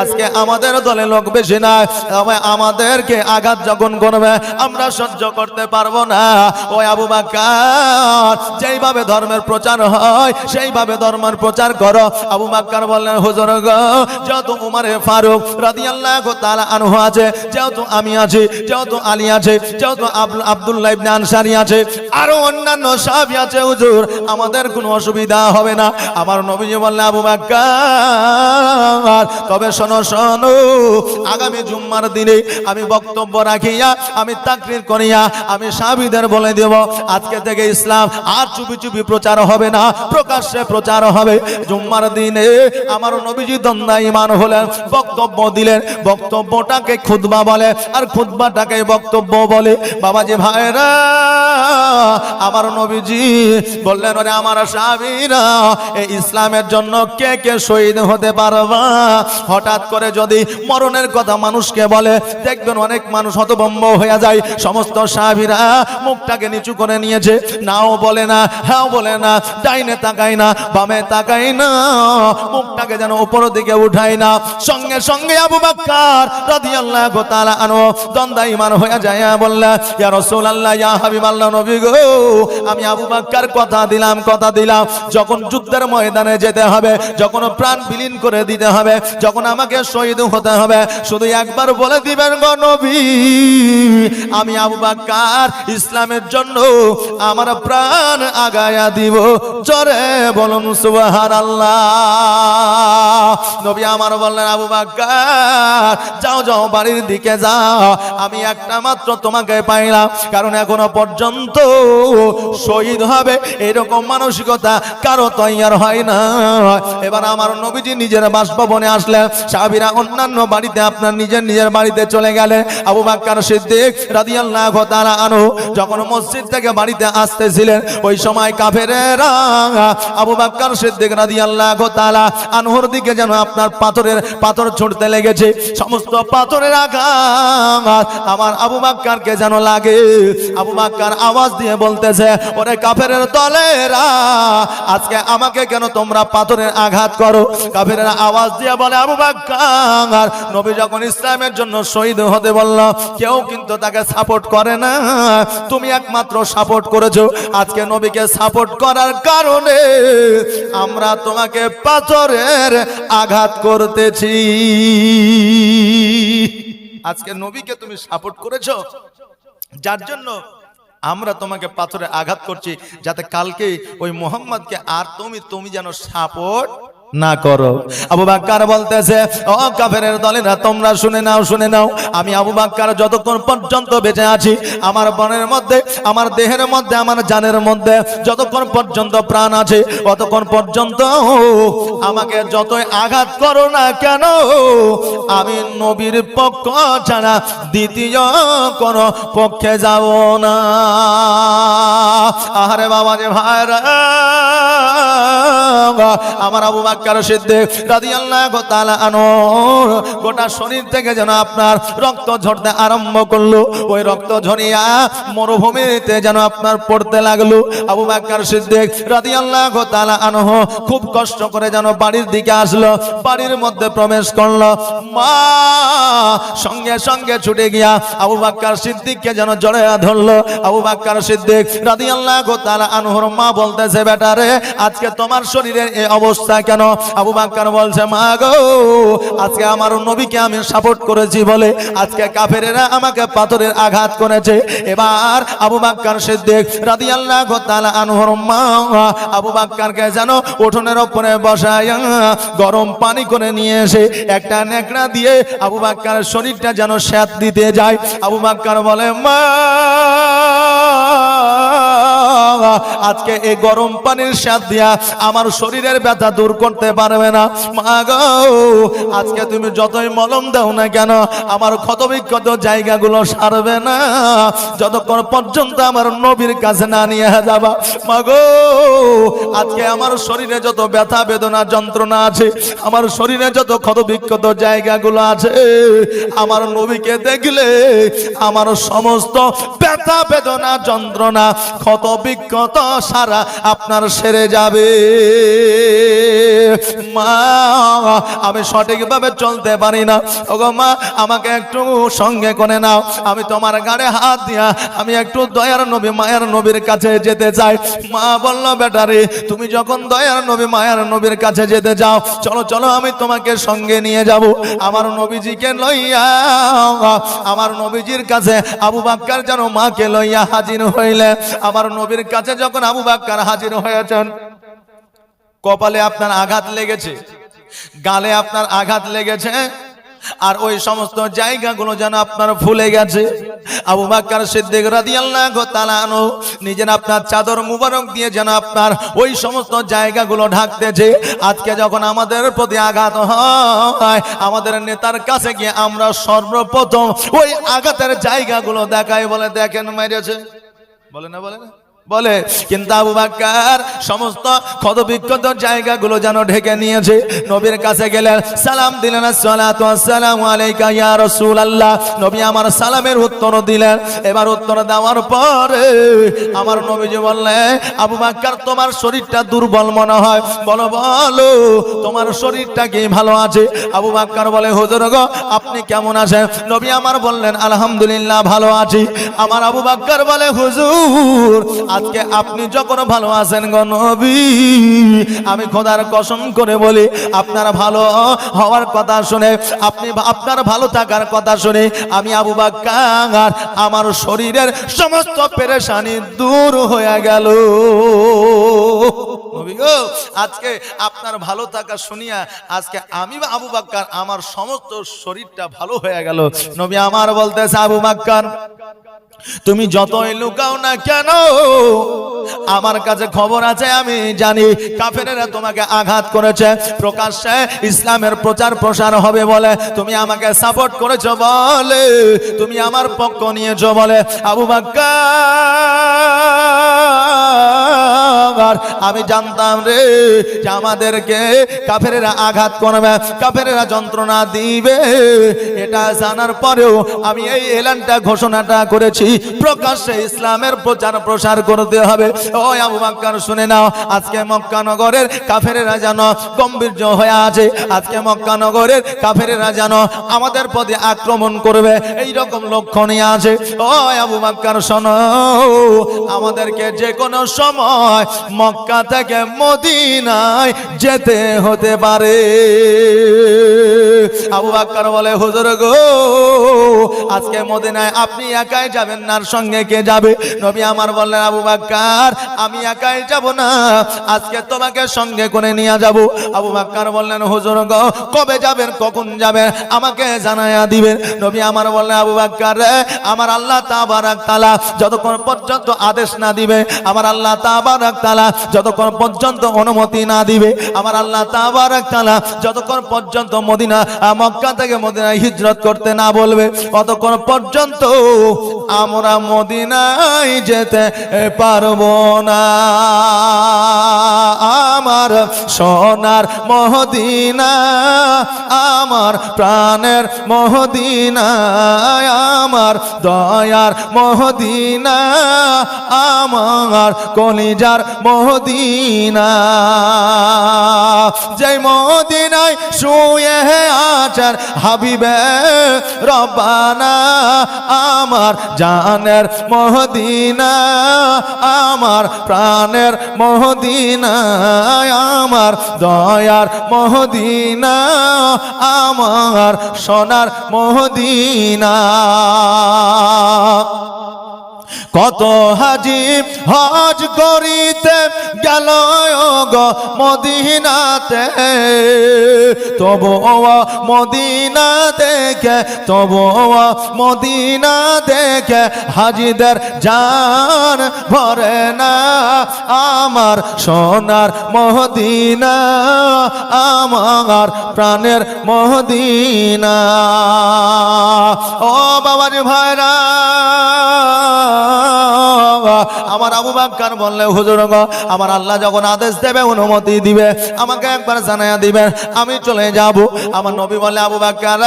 আজকে আমাদের দলে লোক বেশি না, আমাদেরকে আঘাত যখন করবে আমরা সহ্য করতে পারবো না। ওই আবু বকর, যেইভাবে ধর্মের প্রচার হয় সেইভাবে ধর্মের প্রচার করো। আবু বকর বললেন, হুজুর গো, যেহেতু উমর ফারুক রাদিয়াল্লাহু তাআলা আনহু আছে, যেহেতু আমি আছি, যেহেতু আলী আছে, যেহেতু আব্দুল্লাহ ইবনে আনসারী আছে, আরো অন্যান্য সাহাবী আছে, হুজুর আমাদের কোনো অসুবিধা হবে না। আমার নবীজি বললেন, আবু বকর, তবে শোনো শোনো, আগামী জুম্মার দিনে আমি বক্তব্য রাখিয়া, আমি তাকরীর করিয়া, আমি সাহাবীদের বলে দেব আজকে থেকে ইসলাম আর চুপি চুপি প্রচার হবে না, প্রকাশ্যে প্রচার হবে। জুম্মার দিনে আমার নবীজি দণ্ডায়মান হলেন, বক্তব্য দিলেন, বক্তব্যটাকে খুতবা বলে আর খুতবাটাকে বক্তব্য বলে। বাবাজি ভাইরা, আমার নবীজি বললেন, ওরে আমার সাহাবীরা, এই ইসলামের জন্য কে কে শহীদ হতে পারবা? হঠাৎ করে যদি মরণের কথা মানুষকে বলে, দেখবেন অনেক মানুষ হতভম্ব হয়ে যায়। সমস্ত সাহাবীরা মুখটাকে নিচু করে নিয়েছে, নাও বলে না, হ্যাঁ বলে না, ডাইনে তাকায় না, বামে তাকায় না, মুখটাকে যেন উপরের দিকে উঠায় না। সঙ্গে সঙ্গে আবু বকর রাদিয়াল্লাহু তাআলা আনহু দণ্ডায়মান হয়ে যায়, বললেন, ইয়া রাসূলুল্লাহ, ইয়া হাবিবাল্লাহ, নবী গো, আমি আবু বকর কথা দিলাম, কথা দিলাম, যখন যুদ্ধের ময়দানে যেতে হবে, যখন প্রাণ বিলীন করে দিতে হবে, যখন আমাকে শহীদ হতে হবে, শুধু একবার বলে দিবেন গো নবী, আমি আবু বকর ইসলামের জন্য আমার প্রাণ আগায়া দিব। জোরে বলুন সুবহানাল্লাহ। নবী আমার বললেন, আবু বকর, যাও যাও, বাড়ির দিকে যাও, আমি একটা মাত্র তোমাকে পাইলাম, কারণ এখনো পর্যন্ত শহীদ হবে এরকম মানসিকতা কারো তৈয়ার হয় না। এবার আমার নবীজি নিজের বাসভবনে আসলেন, সাহাবীরা অন্যান্য বাড়িতে আপনার নিজের বাড়িতে চলে গেলেন। আবু বকর সিদ্দিক রাদিয়াল্লাহু তাআলা আনহু যখন মসজিদ থেকে বাড়িতে আসতেছিলেন, ওই সময় কাফেরেরা আবু বকর সিদ্দিক রাদিয়াল্লাহু তাআলা আনহুর দিকে যেন আপনার পাথর ছুঁড়তে লেগেছে। সমস্ত পাথরের আঘাত আমার আবু বকরকে যেন লাগে। আবু বকর আওয়াজ দিয়ে বলতেছে, ওরে কাফেরের দলেরা, আজকে আমাকে কেন তোমরা পাথরের আঘাত করো? কাফেরেরা আওয়াজ দিয়ে বলে, আবু বকর, নবী যখন ইসলামের জন্য শহীদ হতে বলল, কেউ কিন্তু তাকে সাপোর্ট করে না, তুমি একমাত্র সাপোর্ট করেছো। আজকে নবীকে সাপোর্ট করার কারণে আমরা তোমাকে পাথরের আঘাত করতেছি। আজকে নবীকে তুমি সাপোর্ট করেছো, যার জন্য আমরা তোমাকে পাথরে আঘাত করছি, যাতে কালকে ওই মোহাম্মদকে আর তুমি যেন সাপোর্ট না করো। আবু বকর বলতেছে, ও কাফেরের দলেরা, তোমরা শুনে নাও, আমি আবু বকর যতক্ষণ পর্যন্ত বেঁচে আছি, আমার বনের মধ্যে, আমার দেহের মধ্যে, আমার জানের মধ্যে যতক্ষণ পর্যন্ত প্রাণ আছে, ততক্ষণ পর্যন্ত আমাকে যতই আঘাত করো না কেন, আমি নবীর পক্ষ ছাড়া দ্বিতীয় কোন পক্ষে যাব না। আরে বাবা যে ভাইরা, আমার আবু বকর সিদ্দিক রাদিয়াল্লাহু তাআলা আনহু গোটা শরীর থেকে যেন আপনার রক্ত ঝরতে আরম্ভ করলো। ওই রক্ত ঝরিয়া মরুভূমিতে যেন আপনার পড়তে লাগলো। আবু বকর সিদ্দিক রাদিয়াল্লাহু তাআলা আনহু খুব কষ্ট করে যেন বাড়ির দিকে আসলো, বাড়ির মধ্যে প্রবেশ করলো। মা সঙ্গে সঙ্গে ছুটে গিয়া আবু বকর সিদ্দিককে যেন জড়িয়ে ধরলো। আবু বকর সিদ্দিক রাদিয়াল্লাহু তাআলা আনহুর মা বলতেছে, বেটা রে, আজকে তোমার শরীরের এই অবস্থা কেন? আবু বকর বলছে, মা গো, আজকে আমার নবীকে আমি সাপোর্ট করেছি বলে আজকে কাফেরেরা আমাকে পাথরের আঘাত করেছে। এবার আবু বকর সিদ্দিক রাদিয়াল্লাহু তাআলা আনহুর মা আবু বকরকে যেন উঠোনের উপরে বসায়া গরম পানি করে নিয়ে এসে একটা নেকড়া দিয়ে আবু বকরের শরীরটা যেন সেঁক দিতে যায়। আবু বকর বলে, মা, আজকে এই গরম পানির স্বাদ দিয়া আমার শরীরের ব্যথা দূর করতে পারবে না। মা গো, আজকে তুমি যতই মলম দাও না কেন, আমার ক্ষতবিক্ষত জায়গাগুলো সারবে না যতক্ষণ পর্যন্ত আমার নবীর কাছে না নিয়ে যাবা। মা গো, আজকে আমার শরীরে যত ব্যথা বেদনা যন্ত্রণা আছে, আমার শরীরে যত ক্ষতবিক্ষত জায়গাগুলো আছে, আমার নবীকে দেখলে আমার সমস্ত ব্যথা বেদনা যন্ত্রণা ক্ষতবিক্ষত সারা আপনার সেরে যাবে। মা, আমি সঠিকভাবে চলতে পারি না, ওগো মা, আমাকে একটু সঙ্গে করে নাও, আমি তোমার গাড়ে হাত দিয়া আমি একটু দয়ার নবী মায়ার নবীর কাছে যেতে চাই। মা বলল, বেটারে, তুমি যখন দয়ার নবী মায়ার নবীর কাছে যেতে চাও, চলো চলো, আমি তোমাকে সঙ্গে নিয়ে যাব। আমার নবীজিকে লইয়া আমার নবীজির কাছে আবু বকর যেন মাকে লইয়া হাজির হইলে। আমার নবীর কাছে যখন আবু বকর হাজির হয়েছেন, কপালে আপনার আঘাত লেগেছে, গালে আপনার আঘাত লেগেছে, আর ওই সমস্ত জায়গাগুলো যেন আপনার ফুলে গেছে। আবু বকর সিদ্দিক রাদিয়াল্লাহু তাআলা আনহু নিজের আপনার চাদর মুবারক দিয়ে যেন আপনার ওই সমস্ত জায়গাগুলো ঢাকতেছে। আজকে যখন আমাদের প্রতি আঘাত হয়, আমাদের নেতার কাছে গিয়ে আমরা সর্বপ্রথম ওই আঘাতের জায়গাগুলো দেখাই, বলে দেখেন মেরেছে, বলে না, বলে না, বলে। কিন্তু আবু বকর সমস্ত ক্ষতবিক্ষত জায়গাগুলো যেন ঢেকে নিয়েছে। নবীর কাছে গেলেন, সালাম দিলেন, আসসালাতু ওয়াসসালামু আলাইকা ইয়া রাসূলুল্লাহ। নবী আমার সালামের উত্তর দিলেন। এবার উত্তর দেওয়ার পরে আমার নবীজি বললেন, আবু বকর, তোমার শরীরটা দুর্বল মনে হয়, বলো বলো তোমার শরীরটা কি ভালো আছে? আবু বকর বলে, হুজুর গো, আপনি কেমন আছেন? নবী আমার বললেন, আলহামদুলিল্লাহ, ভালো আছি। আমার আবু বকর বলে, হুজুর, আজকে আপনি যখন ভালো আছেন গো নবী, আমি খোদার কসম করে বলি, আপনার ভালো হওয়ার কথা শুনে, আপনি আপনার ভালো থাকার কথা শুনে আমি আবু বকর আমার শরীরের সমস্ত পেরেশানি দূর হয়ে গেল। নবী গো, আজকে আপনার ভালো থাকা শুনিয়া আজকে আমি আবু বকর আমার সমস্ত শরীরটা ভালো হয়ে গেল। নবী আমার বলতেছে, আবু বকর, তুমি যতই লুকাও না কেন, আমার কাছে খবর আছে, আমি জানি কাফেরেরা তোমাকে আঘাত করেছে। প্রকাশ্যে ইসলামের প্রচার প্রসার হবে বলে তুমি আমাকে সাপোর্ট করেছো বলে, তুমি আমার পক্ষ নিয়েছো বলে আবু বকর, আমি জানতাম রে যে আমাদেরকে কাফেরেরা আঘাত করবে, কাফেরেরা যন্ত্রণা দিবে। এটা জানার পরেও আমি এই এলানটা ঘোষণাটা করেছি, প্রকাশ্যে ইসলামের প্রচার প্রসার করতে হবে। ও আবু বকর শুনে নাও, আজকে মক্কা নগরের কাফেরেরা যেন গম্ভীর্য হয়ে আছে, আজকে মক্কা নগরের কাফেরেরা যেন আমাদের পথে আক্রমণ করবে, এই রকম লক্ষ্য নিয়ে আছে। ও আবু বকর শোনো, আমাদেরকে যে কোনো সময় মক্কা থেকে মদিনায় যেতে হতে পারে। আবু বকর বলে হুজুর গো, আজকে মদিনায় আপনি একাই যাবেন না, সঙ্গে কে যাবে? নবী আমার বললেন আবু বকর আমি একাই যাব না, আজকে তোমাকে সঙ্গে করে নিয়ে যাব। আবু বকর বললেন হুজুর গো, কবে যাবেন, কখন যাবেন আমাকে জানায়া দিবেন। নবী আমার বললেন আবু বকর আমার আল্লাহ তাবারক তাআলা যতক্ষণ পর্যন্ত আদেশ না দিবে, আমার আল্লাহ তাবারক তাআলা যতক্ষণ পর্যন্ত অনুমতি না দিবে, আমার আল্লাহ তাবারক তাআলা যতক্ষণ পর্যন্ত মদিনা মক্কা থেকে মদিনায় হিজরত করতে না বলবে, ততক্ষণ পর্যন্ত আমরা মদিনায় যেতে পারবো না। আমার সোনার মদিনা, আমার প্রাণের মদিনা, আমার দয়ার মদিনা, আমার কলিজার মদিনা, যেই মদিনায় শুয়ে আছেন হাবিবে রব্বানা, আমার জানের মদিনা, আমার প্রাণের মদিনা, আমার দয়ার মদিনা, আমার সোনার মদিনা। কত হাজি হজ করিতে গেল গো মদিনাতে, তবু মদিনা দেখে, তবু মদিনা দেখে হাজিদের জান ভরে না। আমার সোনার মদিনা, আমার প্রাণের মদিনা। ও বাবাজি ভাইরা, আমার আবু বকর বললে হুজুর গো, আমার আল্লাহ যখন আদেশ দেবে, অনুমতি দিবে, আমাকে একবার জানায়া দিবেন, আমি চলে যাব। আমার নবী বলে আবু বকর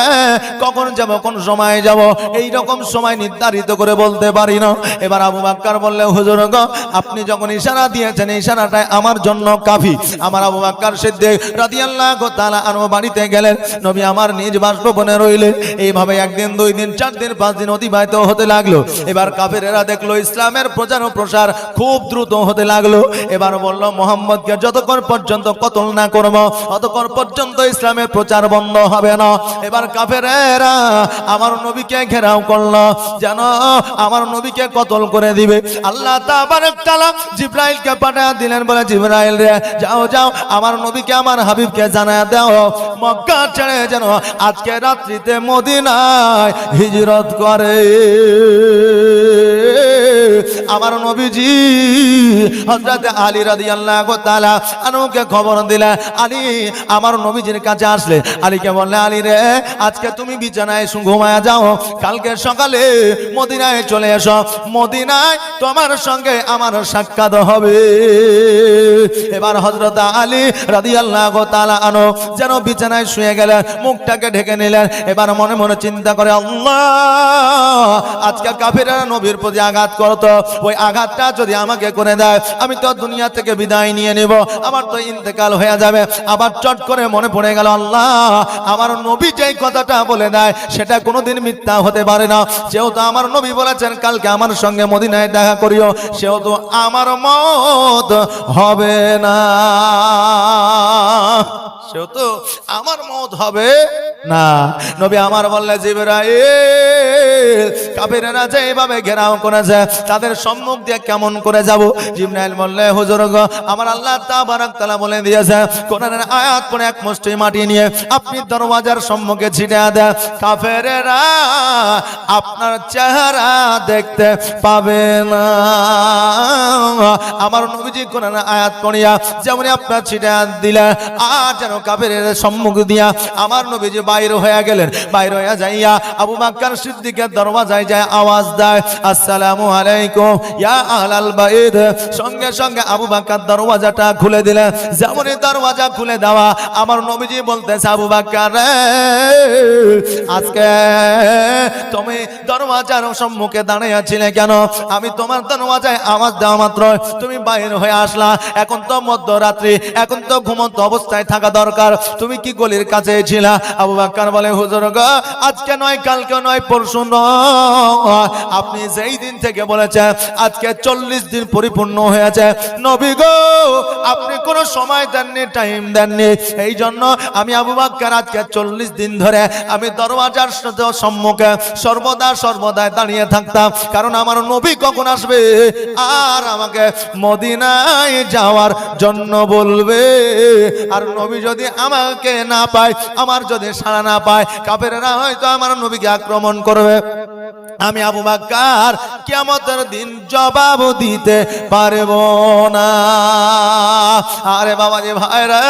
কখন যাব, কোন সময় যাব, এই রকম সময় নির্ধারিত করে বলতে পারি না। এবার আবু বকর বললে হুজুর গো, আপনি যখন ইশারা দিয়েছেন, ইশারাটাই আমার জন্য কাফি। আমার আবু বকর সিদ্দিক রাদিয়াল্লাহু তাআলা আনহু বাড়িতে গেলেন, নবী আমার নিজ বাসভবনে রইলেন। এইভাবে একদিন, দুই দিন, 4 দিন, 5 দিন অতিবাহিত হতে লাগলো। এবার কাফেরেরা দেখলো ইসলামের প্রচার ও প্রসার খুব দ্রুত হতে লাগলো। এবার বলল মুহাম্মদকে যতক্ষণ পর্যন্ত কতল না করব, ততক্ষণ পর্যন্ত ইসলামের প্রচার বন্ধ হবে না। এবার কাফেরেরা আমার নবীকে ঘেরাও করলো, যেন আমার নবীকে কতল করে দিবে। আল্লাহ তাবারক তাআলা জিবরাইলকে পাঠিয়ে দিলেন, বলে জিবরাইল রে যাও যাও, আমার নবীকে, আমার হাবিবকে জানায়া দাও, মক্কা ছেড়ে যেন আজকে রাত্রিতে মদিনায় হিজরত করে। আমার নবীজি হযরত আলী রাদিয়াল্লাহু তাআলা আনহুকে খবর দিলেন। আলী আমার নবীজির কাছে আসলে আলীকে বললে, আলী রে আজকে তুমি বিছানায় ঘুমায়া যাও, কালকে সকালে মদিনায় চলে এসো, মদিনায় তোমার সঙ্গে আমার সাক্ষাৎ হবে। এবার হযরত আলী রাদিয়াল্লাহু তাআলা আনহু যেন বিছানায় শুয়ে গেলেন, মুখটাকে ঢেকে নিলেন। এবার মনে মনে চিন্তা করে, আল্লাহ আজকে কাফেররা নবীর প্রতি আঘাত করতো, ওই আঘাতটা যদি আমাকে করে দেয়, আমি তো দুনিয়া থেকে বিদায় নিয়ে নেব, আমার তো ইন্তেকাল হয়ে যাবে। আবার চট করে মনে পড়ে গেল, আল্লাহ আমার নবী যেই কথাটা বলে দেয় সেটা কোনোদিন মিথ্যা হতে পারে না। যেহেতু আমার নবী বলেছেন কালকে আমার সঙ্গে মদিনায় দেখা করিও, সেহেতু আমার মওত হবে না, সেহেতু আমার মওত হবে না। নবী আমার বললে জিবরাইল কাফেররা যে এইভাবে ঘেরাও করেছে তাদের সম্মুখ দিয়ে কেমন করে যাব? জিবরাইল বললে হুজুর গো আমার আল্লাহ তাবারক তাআলা বলে দিয়েছে কোরআনের আয়াত পড়ে এক মুষ্টি মাটি নিয়ে আপনি দরওয়াজার সম্মুখে ছিটিয়ে দেন, কাফেররা আপনার চেহারা দেখতে পাবে না। আমার নবীজি কোরআনের আয়াত পড়িয়া যেমন আপনার ছিটিয়ে দিলেন আর যেন কাফেরের সম্মুখ দিয়া আমার নবীজি বাইরে হয়ে গেলেন। বাইরে হয়ে যাইয়া আবু বকর সিদ্দিকের দরওয়াজায় যায় আওয়াজ দেয় আসসালামু আলাইকুম ইয়া আহলাল বাইত। সঙ্গে সঙ্গে আবু বকর দরওয়াজাটা খুলে দিলেন। যেমনই দরওয়াজা খুলে দেওয়া আমার নবীজি বলতেছে আবু বকর আজকে তুমি দরওয়াজার সম্মুখে দাঁড়িয়ে ছিলে কেন? আমি তোমার দরওয়াজায় আওয়াজ দেওয়া মাত্র তুমি বাইরে হয়ে আসলা। এখন তো মধ্যরাত্রি, এখন তো ঘুমন্ত অবস্থায় থাকা দরকার, তুমি কি গলির কাছে ছিলা? আবু বকর বলে হুজুর গো আজকে নয়, কালকে নয়, পরশু নয়, আপনি যেই দিন থেকে বলেছেন আজকে 40 দিন পরিপূর্ণ হয়েছে। নবী গো আপনি কোনো সময় দেননি, টাইম দেননি, এই জন্য আমি আবু বকর আজকে 40 দিন ধরে আমি দরওয়াজার সম্মুখে সর্বদাই দাঁড়িয়ে থাকতাম, কারণ আমার নবী কখন আসবে আর আমাকে মদিনায় যাওয়ার জন্য বলবে। আর নবী যদি আমাকে না পায়, আমার যদি সাড়া না পায়, কাফেররা হয়তো আমার নবীকে আক্রমণ করবে। আমি আবু বকর কিয়ামতের দিন জবাব দিতে পারবো না। আরে বাবাজি ভাইরা,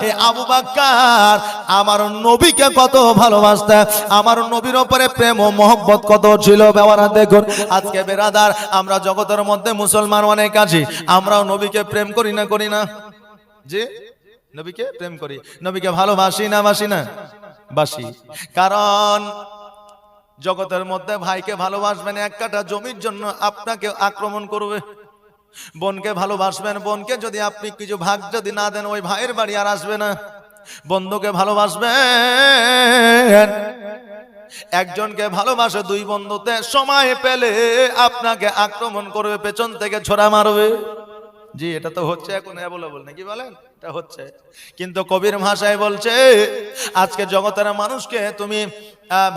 এই আবু বকর আমার নবীকে কত ভালোবাসতেন, আমার নবীর উপরে প্রেম ও মহব্বত কত ছিল। বাবারা দেখুন আজকে বেরাদার আমরা জগতের মধ্যে মুসলমান অনেক আছি, আমরাও নবীকে প্রেম করি না জি নবীকে প্রেম করি, নবীকে ভালোবাসি না বাসি। কারণ জগতের মধ্যে ভাইকে ভালোবাসবেন এক কাঠা জমির জন্য আপনাকে আক্রমণ করবে। বোনকে ভালোবাসবেন, বোনকে যদি আপনি কিছু ভাগ যদি না দেন ওই ভাইয়ের বাড়ি আর আসবে না। বন্ধুকে ভালোবাসবেন, একজনকে ভালোবাসে দুই বন্ধুতে সময় পেলে আপনাকে আক্রমণ করবে, পেছন থেকে ছোড়া মারবে। জি এটা তো হচ্ছে এখন অ্যাভেলেবল নাকি বলেন, এটা হচ্ছে। কিন্তু কবির ভাষায় বলছে আজকে জগতের মানুষকে তুমি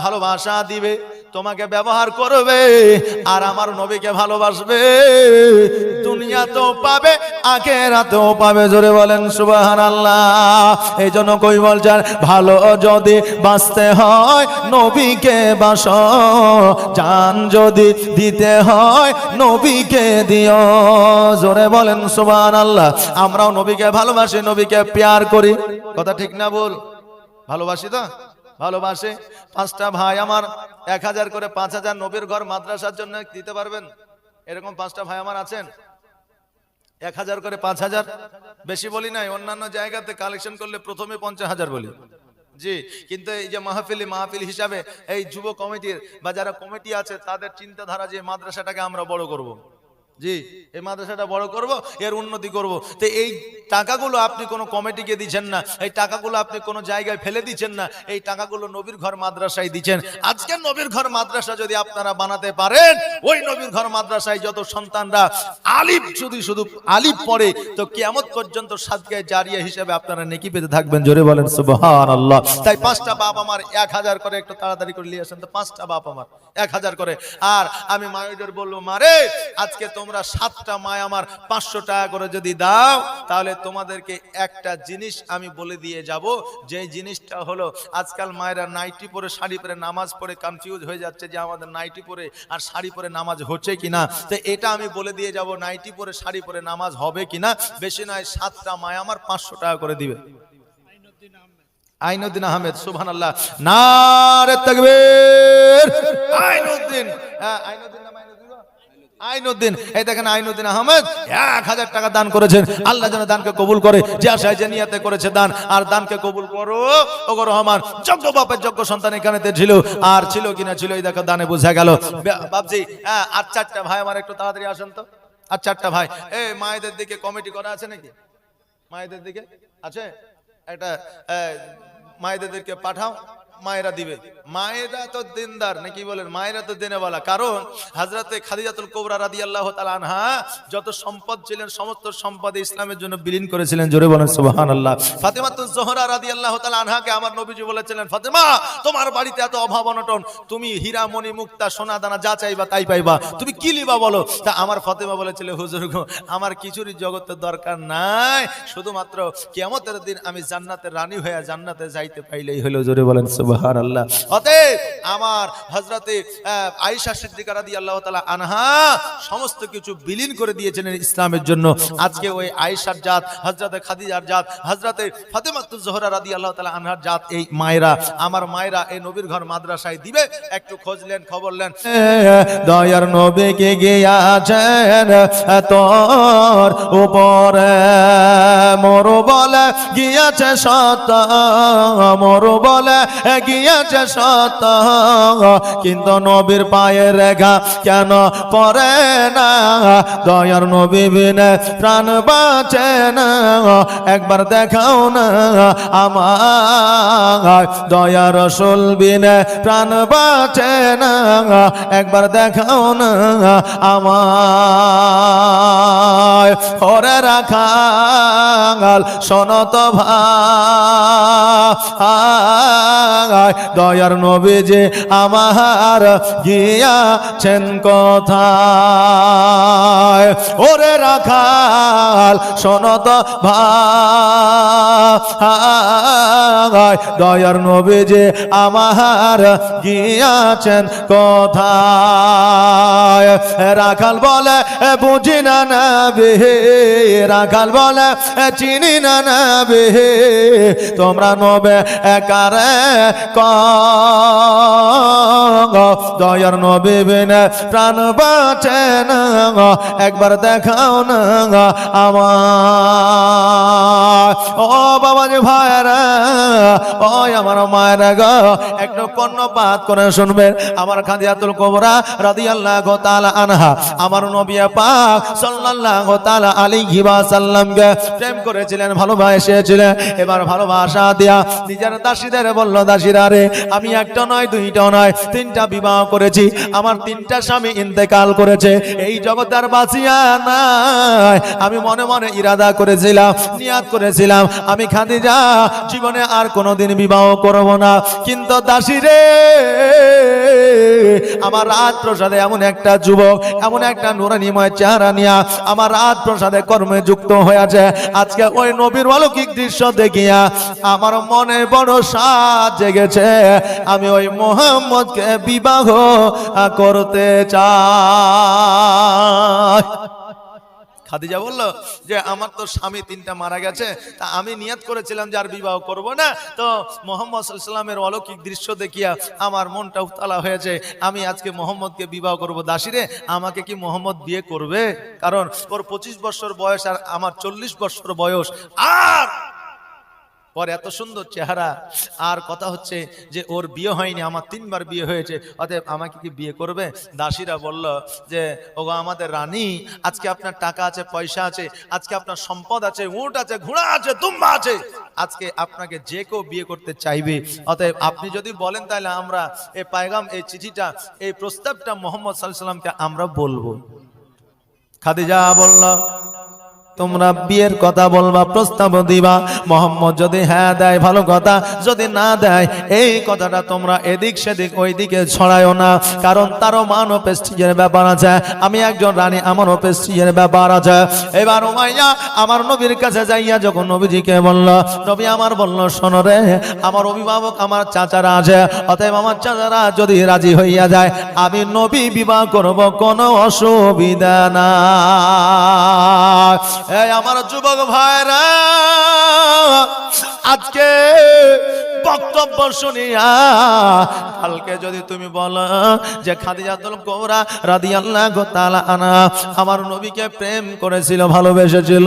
ভালোবাসা দিবে, তোমাকে ব্যবহার করবে, আর আমার নবীকে ভালোবাসবে, দুনিয়াতেও পাবে আখিরাতেও পাবে। জোরে বলেন সুবহানাল্লাহ। এই জন্য কই বলছেন ভালো যদি বাঁচতে হয় নবীকে বাসো, জান যদি দিতে হয় নবীকে দিও। জোরে বলেন সুবহানাল্লাহ। আমরাও নবীকে ভালোবাসি, নবীকে প্যার করি, কথা ঠিক না বল? ভালোবাসি তো, ভালোবাসে। 5টা ভাই আমার 1000 করে 5000 নবীর ঘর মাদ্রাসার জন্য দিতে পারবেন? এরকম 5টা ভাই আমার আছেন? 1000 করে 5000 বেশি বলি নাই, অন্যান্য জায়গাতে কালেকশন করলে প্রথমে 50,000 বলি। জি কিন্তু এই যে মাহফিল হিসাবে এই যুব কমিটির বা যারা কমিটি আছে তাদের চিন্তাধারা যে মাদ্রাসাটাকে আমরা বড় করব। জি এই মাদ্রাসাটা বড় করব, এর উন্নতি করব। তো এই টাকাগুলো আপনি কোনো কমিটিকে দিচ্ছেন না, এই টাকাগুলো আপনি কোনো জায়গায় ফেলে দিচ্ছেন না, এই টাকাগুলো নবীর ঘর মাদ্রাসায় দিচ্ছেন। আজকে নবীর ঘর মাদ্রাসা যদি আপনারা বানাতে পারেন, ওই নবীর ঘর মাদ্রাসায় যত সন্তানরা আলিফ শুধু আলিফ পড়ে, তো কিয়ামত পর্যন্ত সাদকায়ে জারিয়া হিসেবে আপনারা নেকি পেতে থাকবেন। জোরে বলেন সুবহানাল্লাহ। তাই 5টা বাপ আমার 1000 করে, একটু তাড়াতাড়ি করে নিয়ে আসেন তো, 5টা বাপ আমার 1000 করে। আর আমি মায়েদের বলবো মারে আজকে তোমরা 7টা মায় আমার 500 টাকা করে যদি দাও, তাহলে তোমাদেরকে একটা জিনিস আমি বলে দিয়ে যাব, যে জিনিসটা হলো আজকাল মায়েরা নাইটি পরে শাড়ি পরে নামাজ পড়ে কনফিউজ হয়ে যাচ্ছে যে আমাদের নাইটি পরে আর শাড়ি পরে নামাজ হচ্ছে কিনা। তো এটা আমি বলে দিয়ে যাব, নাইটি পরে শাড়ি পরে নামাজ হবে কিনা। বেশি নয় 7টা মায় আমার 500 টাকা করে দিবে। আইনুদ্দিন আহমেদ, সুবহানাল্লাহ, নারে তাকবীর। আইনুদ্দিন, আইনুদ্দিন, এই দেখেন আইনুদ্দিন আহমেদ 1000 টাকা দান করেছেন। আল্লাহ যেন দানকে কবুল করে, যে আশায় যে নিয়তে করেছে দান, আর দানকে কবুল করো। ওগো রহমান, যোগ্য বাপের যোগ্য সন্তান এখানেতে ছিল, আর ছিল কিনা ছিল, এই দেখো দানে বোঝা গেল। বাপজি আর 4টা ভাই আমার একটু তাড়াতাড়ি আসেন তো। আর 4টা ভাই, এই মায়েদের দিকে কমিটি করা আছে নাকি? মায়েদের দিকে আছে? একটা মায়েদেরকে পাঠাও, মায়েরা দিবে। মায়েরা তো দিনদার নাকি বলেন, মায়েরা তো দেনেওয়ালা। কারণ হযরতে খাদিজাতুল কুবরা রাদিয়াল্লাহু তাআলা আনহা যত সম্পদ ছিলেন সমস্ত সম্পদ ইসলামের জন্য বিলীন করেছিলেন। জোরে বলেন সুবহানাল্লাহ। ফাতেমাতুজ জোহরা রাদিয়াল্লাহু তাআলা আনহাকে আমার নবীজি বলেছিলেন, ফাতেমা তোমার বাড়িতে এত অভাব অনটন, তুমি হীরা মণি মুক্তা সোনা দানা যা চাইবা তাই পাইবা, তুমি কি লিবা বলো। তা আমার ফাতেমা বলেছিল, হুজুর গো আমার কিছুরই জগতের দরকার নাই, শুধুমাত্র কিয়ামতের দিন আমি জান্নাতের রানী হয়ে জান্নাতে যাইতে পাইলেই হলো। জোরে বলেন সুবহানাল্লাহ। অতএব আমার হযরতে আয়েশা সিদ্দিকা রাদিয়াল্লাহু তাআলা আনহা সমস্ত কিছু বিলীন করে দিয়েছেন ইসলামের জন্য। আজকে ওই আয়েশার জাত, হযরতে খাদিজার জাত, হযরতে ফাতেমাতুজ জোহরা রাদিয়াল্লাহু তাআলা আনহার জাত, এই মায়েরা আমার মায়েরা এই নবীর ঘর মাদ্রাসায় দিবে। একটু খোঁজলেন, খবর নেন, দয়ার নবীকে গিয়াছেন তোর উপরে মোর বলে গিয়াছে সত, মোর বলে গিয়াছে সত, কিন্তু নবীর পায়ের রেখা কেন পড়ে না, দয়ার নবী বিনে প্রাণ বাঁচে না, একবার দেখাও না আমার, দয়া রাসূল বিনে প্রাণ বাঁচে না, একবার দেখাও না আমার, ওরে রাখাল শোনো তো ভাই, দয়ার নবী যে আমার গিয়াছেন কোথায়, ওরে রাখাল শোনো তো ভাই, দয়ার নবী যে আমার গিয়াছেন কোথায়, রাখাল বলে বুঝি না নবী, রাখাল বলে চিনি না নবী, তোমরা নবে একারে দয়ার নবী বিনে প্রাণ বাঁচে না, একবার দেখাও না আমার, ও বাবাজি ভাইরা, ও আমার মায়েরা গো, একটু কর্ণপাত করে শুনবেন। আমার খাদিজাতুল কুবরা রাদিয়াল্লাহু তাআলা আনহা আমার নবী পাক সাল্লাল্লাহু তাআলা আলাইহি ওয়াসাল্লামকে প্রেম করেছিলেন, ভালোবাসেছিলেন। এবার ভালোবাসা দিয়া নিজের দাসীদের বলল, দাসীরা রে আমি একটা নয় দুইটা নয় তিনটা বিবাহ করেছি, আমার তিনটা স্বামী ইন্তেকাল করেছে, এই জগতে আর বাঁচিয়া নাই। আমি মনে মনে ইরাদা করেছিলাম, নিয়াত করেছিলাম আমি খাদিজা জীবনে আর কোনোদিন বিবাহ করব না, কিন্তু দাসী রে আমার রাত প্রসাদে এমন একটা যুবক, এমন একটা নুরানিময় চেহারা নিয়া আমার রাত প্রসাদে কর্মে যুক্ত হয়েছে। আজকে ওই নবীর অলৌকিক দৃশ্য দেখিয়া আমার মনে বড় সাজ জেগেছে, আমি ওই মুহাম্মদকে বিবাহ করতে চাই। খাদিজা বলল যে আমার তো স্বামী তিনটা মারা গেছে, তা আমি নিয়ত করেছিলাম যে আর বিবাহ করব না, তো মুহাম্মদ সাল্লাল্লাহু আলাইহি ওয়াসাল্লামের অলৌকিক দৃশ্য দেখিয়া আমার মনটা উতলা হয়েছে, আমি আজকে মুহাম্মদকে বিবাহ করব। দাসীরে আমাকে কি মুহাম্মদ বিয়ে করবে? কারণ ওর 25 বছর বয়স আর আমার 40 বছর বয়স, আর পরে এত সুন্দর চেহারা, আর কথা হচ্ছে যে ওর বিয়ে হয়নি, আমার 3 বার বিয়ে হয়েছে, অতএব আমাকে কি বিয়ে করবে? দাসীরা বলল যে ওগো আমাদের রানী, আজকে আপনার টাকা আছে, পয়সা আছে, আজকে আপনার সম্পদ আছে, উট আছে, ঘোড়া আছে, দুম্বা আছে, আজকে আপনাকে যে কেউ বিয়ে করতে চাইবে, অতএব আপনি যদি বলেন তাহলে আমরা এই পায়গাম, এই চিঠিটা, এই প্রস্তাবটা মুহাম্মদ সাল্লাল্লাহু আলাইহি ওয়াসাল্লামকে আমরা বলবো। খাদিজা বলল তোমরা বিয়ের কথা বলবা, প্রস্তাব দিবা, মোহাম্মদ যদি হ্যাঁ দেয় ভালো কথা, যদি না দেয় এই কথাটা তোমরা এদিক সেদিক ওই দিকে ছড়ায়ও না, কারণ তারও মান ও প্রেস্টিজের ব্যাপার আছে, আমি একজন রানী, আমারও প্রেস্টিজের ব্যাপার আছে। এবার উমাইয়া আমার নবীর কাছে যাইয়া যখন নবীজিকে বলল, নবী আমার বলল শোনো রে, আমার অভিভাবক আমার চাচারা আছে, অতএব আমার চাচারা যদি রাজি হইয়া যায় আমি নবী বিবাহ করব, কোনো অসুবিধা না। এই আমার যুবক ভাইরা, আজকে বক্তব্য শুনিয়া কালকে যদি তুমি বলো যে খাদিজাতুল কুবরা রাদিয়াল্লাহু তাআলা আনহা আমার নবীকে প্রেম করেছিল, ভালোবেসেছিল,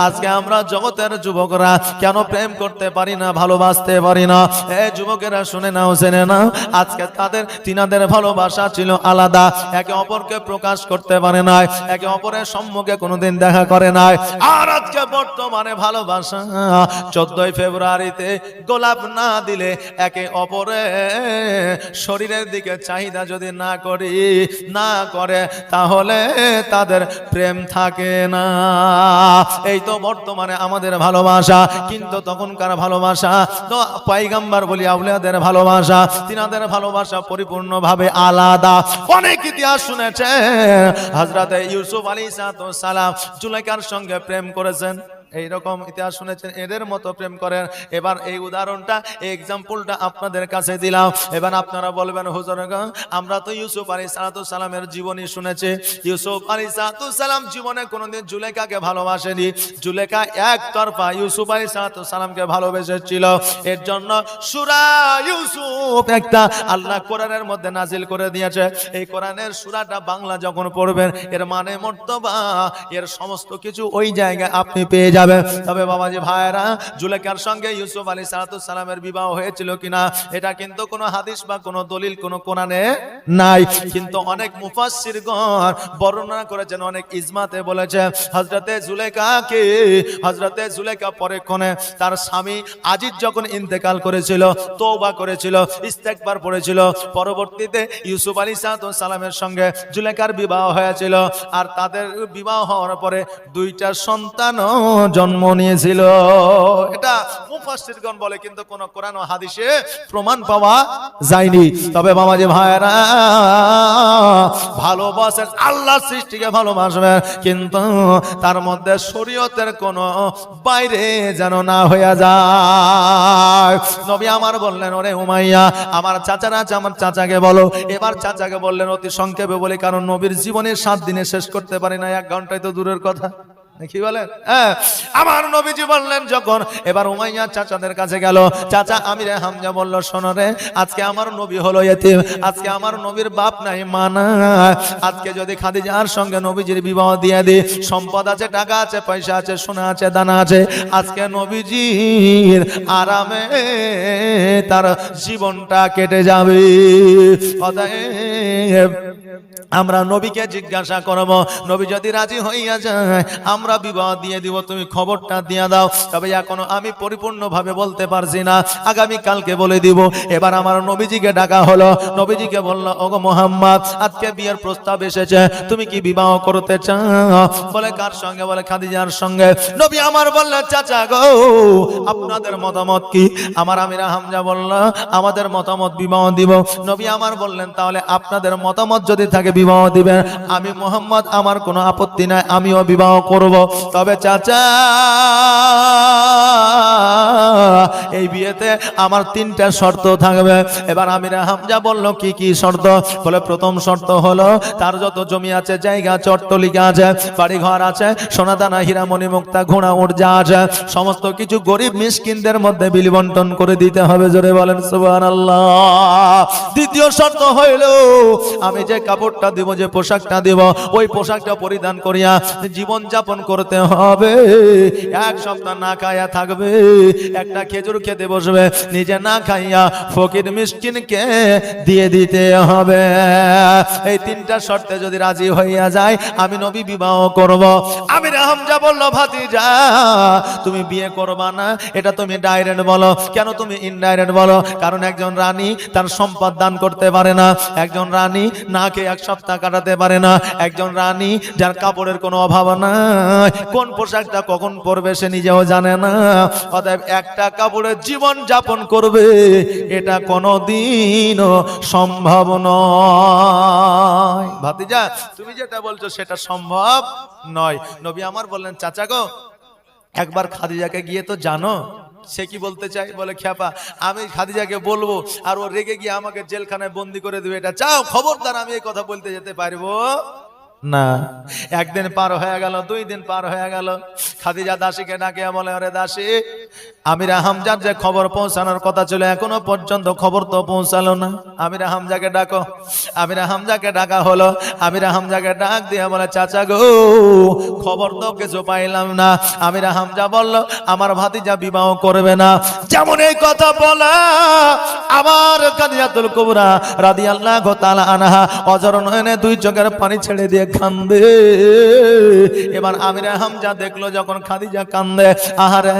আজকে আমরা জগতের যুবকরা কেন প্রেম করতে পারি না, ভালোবাসতে পারি না? এই যুবকেরা শুনে নাও, জেনে নাও, আজকে তিনাদের ভালোবাসা ছিল আলাদা, একে অপরকে প্রকাশ করতে পারে নাই, একে অপরের সম্মুখে কোনোদিন দেখা করে নাই। আর আজকে বর্তমানে ভালোবাসা 14 ফেব্রুয়ারিতে গোলাপ না দিলে, একে অপরে শরীরের দিকে চাহিদা যদি না করে তাহলে তাদের প্রেম থাকে না। এই তো বর্তমানে আমাদের ভালোবাসা, কিন্তু তখনকার ভালোবাসা তো পয়গম্বর বলি আউলিয়াদের ভালোবাসা, তিনাদের ভালোবাসা পরিপূর্ণভাবে আলাদা। অনেক ইতিহাস শুনেছে, হযরত ইউসুফ আলাইহিস সালাম জুলাইখার সঙ্গে প্রেম করেছেন, এইরকম ইতিহাস শুনেছেন, এদের মতো প্রেম করেন। এবার এই উদাহরণটা, এই এক্সাম্পলটা আপনাদের কাছে দিলাম। এবার আপনারা বলবেন হুজুর আমরা তো ইউসুফ আলাইহিস সালামের জীবনী শুনেছি, ইউসুফ আলাইহিস সালাম জীবনে কোনোদিন জুলেখাকে ভালোবাসেনি, জুলেখা একতরফা ইউসুফ আলাইহিস সালামকে ভালোবেসেছিল। এর জন্য সূরা ইউসুফ একটা আল্লাহ কোরআনের মধ্যে নাজিল করে দিয়েছে। এই কোরআনের সূরাটা বাংলা যখন পড়বেন, এর মানে মর্তবা, এর সমস্ত কিছু ওই জায়গায় আপনি পেয়ে যাবে। তবে বাবাজি ভাইরা, জুলেখার সঙ্গে ইউসুফ আলাইহিস সালামের বিবাহ হয়েছিল কিনা এটা কিন্তু কোনো হাদিস বা কোনো দলিল কোনো কোরআনে নাই, কিন্তু অনেক মুফাসসিরগণ বর্ণনা করেছেন, অনেক ইজমাতে বলেছে হযরতে জুলেখা পরক্ষণে তার স্বামী আজিজ যখন ইন্তেকাল করেছিল, তওবা করেছিল, ইস্তেগফার পড়েছিল, পরবর্তীতে ইউসুফ আলাইহিস সালামের সঙ্গে জুলেখার বিবাহ হয়েছিল। আর তাদের বিবাহ হওয়ার পরে দুইটা সন্তান জন্ম নিয়েছিল। এটা মুফাসসিরগণ বলে, কিন্তু কোন কোরআন ও হাদিসে প্রমাণ পাওয়া যায়নি। তবে বাবাজি ভাইরা, ভালোবাসেন আল্লাহর সৃষ্টিকে ভালোবাসবেন, কিন্তু তার মধ্যে শরীয়তের কোন বাইরে যেন না হয়ে যায়। নবী আমার বললেন, ওরে উমাইয়া, আমার চাচারা আছে, আমার চাচাকে বলো। এবার চাচাকে বললেন অতি সংক্ষেপে বলি, কারণ নবীর জীবনের 7 দিনে শেষ করতে পারি না, 1 ঘন্টায় তো দূরের কথা, কি বলেন? আমার নবীজি বললেন যখন, এবার উমাইয়া চাচাদের কাছে গেল। চাচা আমিরে হামজা বলল, শোনো রে, আজকে আমার নবী হলো ইতিম, আজকে আমার নবীর বাপ নাই, মা নাই। আজকে যদি খাদিজার সঙ্গে নবীজির বিবাহ দিয়ে দিই, সম্পদ আছে, টাকা আছে, পয়সা আছে, সোনা আছে, দানা আছে, আজকে নবীজির আরামে তার জীবনটা কেটে যাবে। অতএব আমরা নবীকে জিজ্ঞাসা করব, নবী যদি রাজি হইয়া যায় আমরা বিবাহ দিয়ে দিব, তুমি খবরটা দিয়ে দাও। তবে এখনো আমি পরিপূর্ণভাবে বলতে পারছি না, আগামী কালকে বলে দিব। এবার আমার নবীজিকে ডাকা হলো, নবীজিকে বলল, ওগো মুহাম্মদ, আজকে বিয়ের প্রস্তাব এসেছে, তুমি কি বিবাহ করতে চাও? বলে কার সঙ্গে? বলে খাদিজার সঙ্গে। নবী আমার বললেন, চাচা গো, আপনাদের মতামত কি? আমার আমিরা হামজা বলল, আমাদের মতামত বিবাহ দিব। নবী আমার বললেন, তাহলে আপনাদের মতামত যদি থাকে বিবাহ দিবেন, আমি মুহাম্মদ আমার কোনো আপত্তি নাই, আমিও বিবাহ করব। তবে চাচা, এই বিয়েতে আমার 3টা শর্ত থাকবে। এবার আমিরা হামজা বলল, কি কি শর্ত? বলে প্রথম শর্ত হলো, তার যত জমি আছে, জায়গা, চট্টলিকা আছে, বাড়ি ঘর আছে, সোনাদানা, হীরামণি, মুক্তা, ঘোড়া, উট যা আছে, সমস্ত কিছু গরিব মিসকিনদের মধ্যে বিলি বন্টন করে দিতে হবে। জোরে বলেন সুবহানাল্লাহ। দ্বিতীয় শর্ত হইল, আমি যে কাপড়টা দিব, যে পোশাকটা দিব, ওই পোশাকটা পরিধান করিয়া জীবন যাপন করতে হবে। 1 সপ্তাহ না খাইয়া থাকবে, একটা খেজুর খেতে বসবে, নিজে না খাইয়া ফকির মিসকিনকে দিয়ে দিতে হবে। এই 3টা শর্তে যদি রাজি হইয়া যায়, আমি নবী বিবাহ করব। আমির হামজা বলল, ভাতিজা, তুমি বিয়ে করবা না, এটা তুমি ডাইরেক্ট বলো। কেন তুমি ইনডাইরেক্ট বলো? কারণ একজন রানী তার সম্পদ দান করতে পারে না, একজন রানী না খেয়ে 1 সপ্তাহ কাটাতে পারে না, একজন রানী যার কাপড়ের কোনো অভাব নাই, কোন পোশাকটা কখন পরবে সে নিজেও জানে না। অতএব একটা কাপড়ে জীবন যাপন করবে, এটা কোনোদিনও সম্ভব নয়। ভাতিজা, তুমি যেটা বলছো সেটা সম্ভব নয়। নবী আমার বললেন, চাচা গো, একবার খাদিজাকে গিয়ে তো জানো সে কি বলতে চাই। বলে, খ্যাপা, আমি খাদিজাকে বলবো আর ও রেগে গিয়ে আমাকে জেলখানায় বন্দি করে দেবে, এটা চাও? খবরদার, আমি এই কথা বলতে যেতে পারবো না। 1 দিন পার হয়ে গেল, 2 দিন পার হয়ে গেল। খাদিজা দাসীকে ডাকে বলে, আরে দাসী, আমিরা হামজার যে খবর পৌঁছানোর কথা ছিল, এখনো পর্যন্ত খবর তো পৌঁছালো না, আমিরা হামজাকে ডাকো। আমিরা হামজাকে ডাকা হলো। আমিরা হামজাকে ডাক দিয়ে বলে, চাচা গো, খবর তো কিছু পাইলাম না। আমিরা হামজা বলল, আমার ভাতিজা বিবাহ করবে না। যেমন এই কথা বলা, আমার খাদিজাতুল কুবরা রাদিয়াল্লাহু তাআলা আনহা অজর নয়নে 2 চোখের পানি ছেড়ে দিয়ে কান্দে। এবার আমিরা হামজা দেখলো যখন খাদিজা কান্দে, আহারে,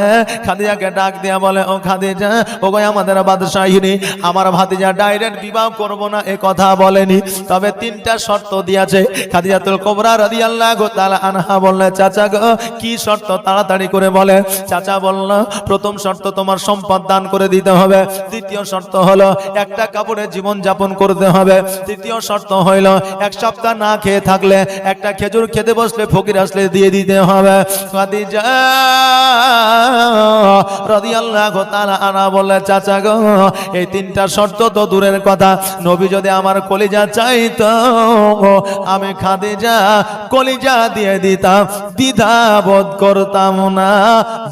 খাদিজা খাদিজাকে ডাক দিয়া বলে, ও খাদিজা, ও গো আমাদের বাদশাহিনী, আমার ভাতিজা ডাইরেক্ট বিবাহ করব না এ কথা বলেনি, তবে তিনটা শর্ত দিয়েছে। খাদিজাতুল কুবরা রাদিয়াল্লাহু তাআলা আনহা বললেন, চাচা গো কি শর্ত, তাড়াতাড়ি করে বলে। চাচা বলল, প্রথম শর্ত তোমার সম্পদ দান করে দিতে হবে, দ্বিতীয় শর্ত হলো একটা কাপড়ে জীবন যাপন করতে হবে, তৃতীয় শর্ত হইল এক সপ্তাহ না খেয়ে থাকলে একটা খেজুর খেতে বসলে ফকির আসলে দিয়ে দিতে হবে। খাদিজা রাদিয়াল্লাহু তাআলা আনহা বললে, চাচা গো এই তিনটা শর্ত তো দূরের কথা, নবী যদি আমার কলিজা চাইতো আমি খাদিজা কলিজা দিয়ে দিতাম, দ্বিধা বোধ করতাম না।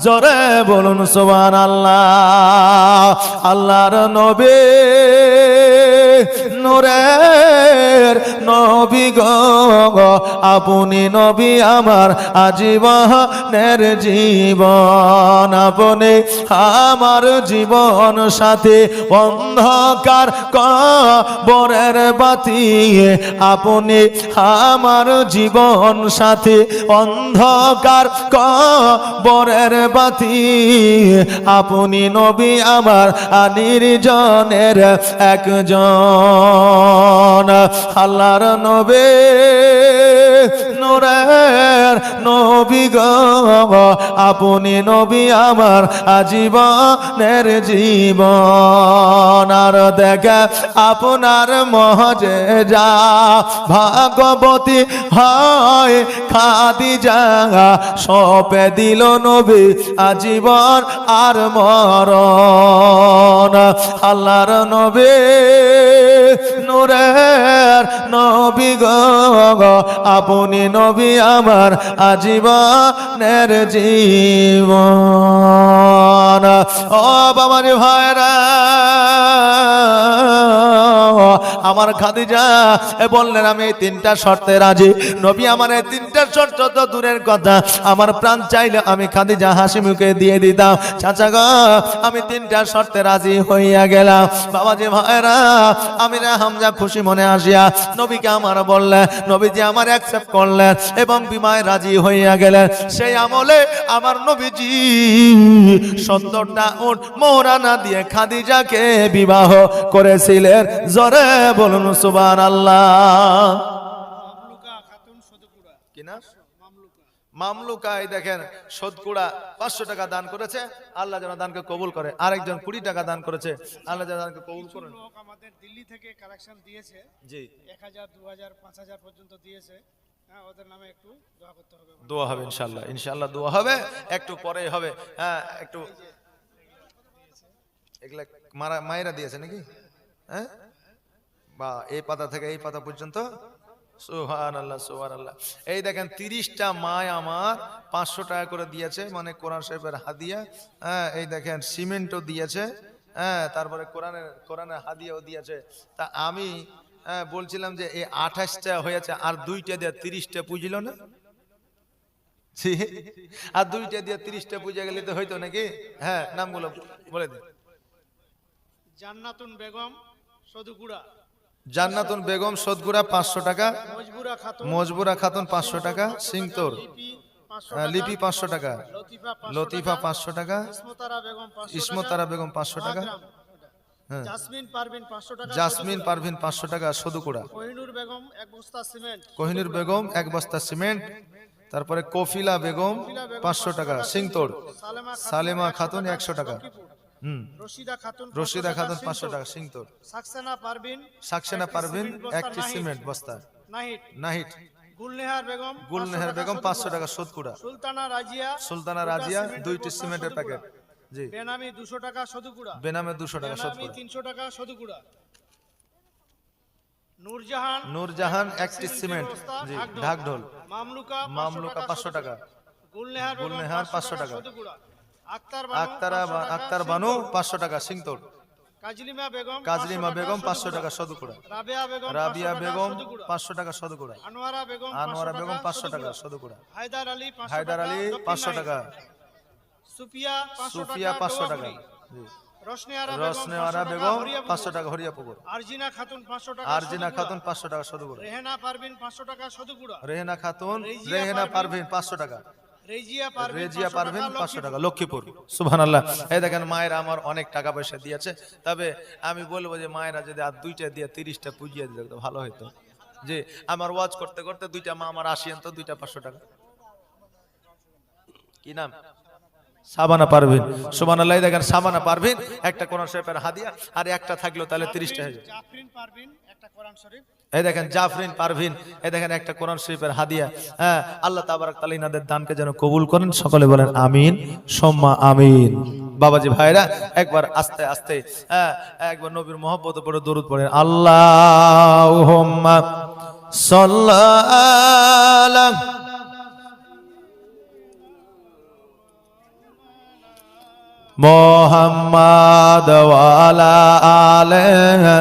জোরে বলুন সুবহানাল্লাহ। আল্লাহর নবী নূরের নবী গো, আপনি নবী আমার আজীবনের জীবন, আপনি আমার জীবন সাথী, অন্ধকার কবরের বাতি, আপনি আমার জীবন সাথী, অন্ধকার কবরের বাতি, আপনি নবী আমার নির্জনের একজন। আল্লাহর নবী নূরের নবী গো, আপনি নবী আমার আজীবনের জীবন। আর দেখে আপনার মহজেজা, ভাগবতী হয় খাদিজা, সপে দিল নবী আজীবন আর মরণ। আল্লাহর নবী নূরের নবী গো, আপনি নবী আমার আজীবনের জীবন। ও বাবাজি ভাইরা, আমার খাদিজা বললেন আমি এই তিনটা শর্তে রাজি। নবী আমার এই তিনটা শর্ত তো দূরের কথা, আমার প্রাণ চাইলে আমি খাদিজা হাসি মুখে দিয়ে দিতাম। চাচা গো আমি তিনটা শর্তে রাজি হইয়া গেলাম। বাবাজি ভাইরা, আমি হামজা খুশি মনে আসিয়া নবীকে আমার বললেন, নবীজি আমার অ্যাকসেপ্ট করলেন এবং বিবাহে রাজি হইয়া গেলেন। সেই আমলে আমার নবীজি 70টা উট মোহরানা দিয়ে খাদিজাকে বিবাহ করেছিলেন। জোরে বলুন সুবহানাল্লাহ। কি না মামলুকা, এই দেখেন সদকুড়া 500 টাকা দান করেছে, আল্লাহ যেন দানকে কবুল করে। আরেকজন 20 টাকা দান করেছে, আল্লাহ যেন দানকে কবুল করেন। আমাদের দিল্লি থেকে কালেকশন দিয়েছে, জি 1000 2000 5000 পর্যন্ত দিয়েছে। হ্যাঁ, ওদের নামে একটু দোয়া করতে হবে। দোয়া হবে ইনশাআল্লাহ, ইনশাআল্লাহ দোয়া হবে, একটু পরে হবে। হ্যাঁ, একটু এগুলা মায়েরা দিয়েছে নাকি? হ্যাঁ, বা এই পাতা থেকে এই পাতা পর্যন্ত। সুবহানাল্লাহ, সুবহানাল্লাহ। এই দেখেন 30টা মায় আমার 500 টাকা করে দিয়েছে, মানে কোরআন শরীফের হাদিয়া। হ্যাঁ, এই দেখেন সিমেন্টও দিয়েছে। হ্যাঁ, তারপরে কোরআনের হাদিয়াও দিয়েছে। তা আমি বলছিলাম যে এই 28টা হয়েছে, আর 2টা দিয়ে 30টা পুজিল না, আর 2টা দিয়ে 30টা পুজে গেলে তো হইতো নাকি? হ্যাঁ, নামগুলো বলে দিন। জান্নাতুন বেগম সদুগুড়া, জান্নাতুন বেগম সদগুড়া 500 টাকা, মজবুরা খাতুন 500 টাকা, সিংতর লিপি 500 টাকা, লতিফা 500 টাকা, ইসমতারা বেগম 500 টাকা, জাসমিন পারভিন 500 টাকা, জাসমিন পারভিন 500 টাকা সদুকুড়া, কোহিনুর বেগম 1 বস্তা সিমেন্ট, কোহিনুর বেগম 1 বস্তা সিমেন্ট, তারপরে কফিলা বেগম 500 টাকা সিংতর, সালেমা খাতুন 100 টাকা, রশিদা খাতুন 500 টাকা সিংতর, সাকসেনা পারভিন 1টি সিমেন্ট বস্তা, নাহিট গুলনেহার বেগম 500 টাকা সদকুড়া, সুলতানা রাজিয়া 2টি সিমেন্টের প্যাকেট, জি বেনামি 200 টাকা সদুকুড়া, বেনামে 200 টাকা সদকুড়া, 300 টাকা সদুকুড়া, নূরজাহান 1টি সিমেন্ট, জি ঢাকঢোল, মামলুকা 500 টাকা, গুলনেহার 500 টাকা, আক্তার বানু 500 টাকা সিংতর, কাজলিমা বেগম 500 টাকা সদকুড়া, রাবিয়া বেগম 500 টাকা সদকুড়া, আনোয়ারা বেগম 500 টাকা সদকুড়া, হায়দার আলী 500 টাকা, সুফিয়া 500 টাকা, রসনেওয়ারা বেগম 500 টাকা হরিয়াপুকুর, আরজিনা খাতুন 500 টাকা সদকুড়া, রেহেনা পারভিন 500 টাকা, রেজিয়া পারভিন 500 টাকা লক্ষ্মীপুর। সুবহানাল্লাহ। এই দেখেন মায়েরা আমার অনেক টাকা পয়সা দিয়েছে, তবে আমি বলবো যে মায়েরা যদি আর দুইটা দিয়ে 30টা পুজিয়ে দিলে তো ভালো হতো। যে আমার ওয়াজ করতে করতে দুইটা মা আমার আসিয়েন তো, দুইটা 500 টাকা। কি নাম? সাবানা পারভিন। সুবহানাল্লাহ। দেখেন সাবানা পারভিন একটা কোরআন শরীফের হাদিয়া, আর একটা থাকলো তাহলে 30টা হয়ে যায়। জাফরিন পারভিন একটা কোরআন শরীফ। এই দেখেন জাফরিন পারভিন, এই দেখেন একটা কোরআন শরীফের হাদিয়া। হ্যাঁ, আল্লাহ তাবারাক তাআলা ইনাদের দানকে যেন কবুল করেন, সকলে বলেন আমিন সুম্মা আমিন। বাবাজি ভাইরা একবার আস্তে আস্তে হ্যাঁ একবার নবীর মহব্বত পড়ে দরুদ পড়েন। আল্লাহুম্মা সাল্লাল্লাহু মুহাম্মাদ ওয়া আলা আলিহি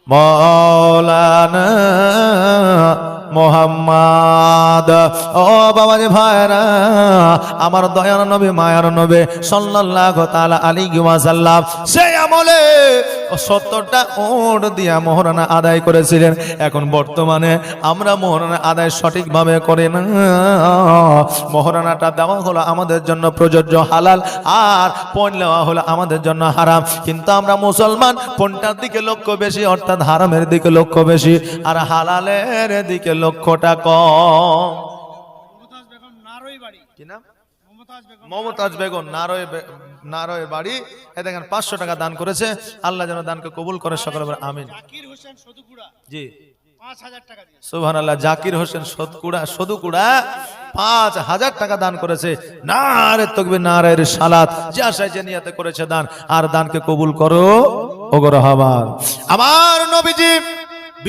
মাওলানা মুহাম্মদ। ও বাবাজি ভাইরা, আমার দয়ার নবী মায়ার নবী সাল্লাল্লাহু তাআলা আলাইহি ওয়াসাল্লাম সেই আমলে 70টা উট দিয়া মোহরানা আদায় করেছিলেন। এখন বর্তমানে আমরা মোহরানা আদায় সঠিকভাবে করি না। মোহরানাটা দেওয়া হলো আমাদের জন্য প্রযোজ্য হালাল, আর পণ নেওয়া হলো আমাদের জন্য হারাম। কিন্তু আমরা মুসলমান পণটার দিকে লক্ষ্য বেশি, অর্থাৎ হারামের দিকে লক্ষ্য বেশি, আর হালালের দিকে লক্ষ্যটা কম। মমতাজ বেগম নারই বাড়ি। কি নাম? মমতাজ বেগম মমতাজ বেগম নারয় বাড়ি। এই দেখেন 500 টাকা দান করেছে। আল্লাহ যেন দানকে কবুল করে, সকলে বলে আমিন। জাকির হোসেন সদুকুড়া জি 5000 টাকা দিয়ে। সুবহানাল্লাহ। জাকির হোসেন সদুকুড়া 5000 টাকা দান করেছে। নারে তাকবীর, নারে রিসালাত, যে আশায় যে নিয়তে করেছে দান, আর দানকে কবুল করো ওগো রহমান। আমার নবীজি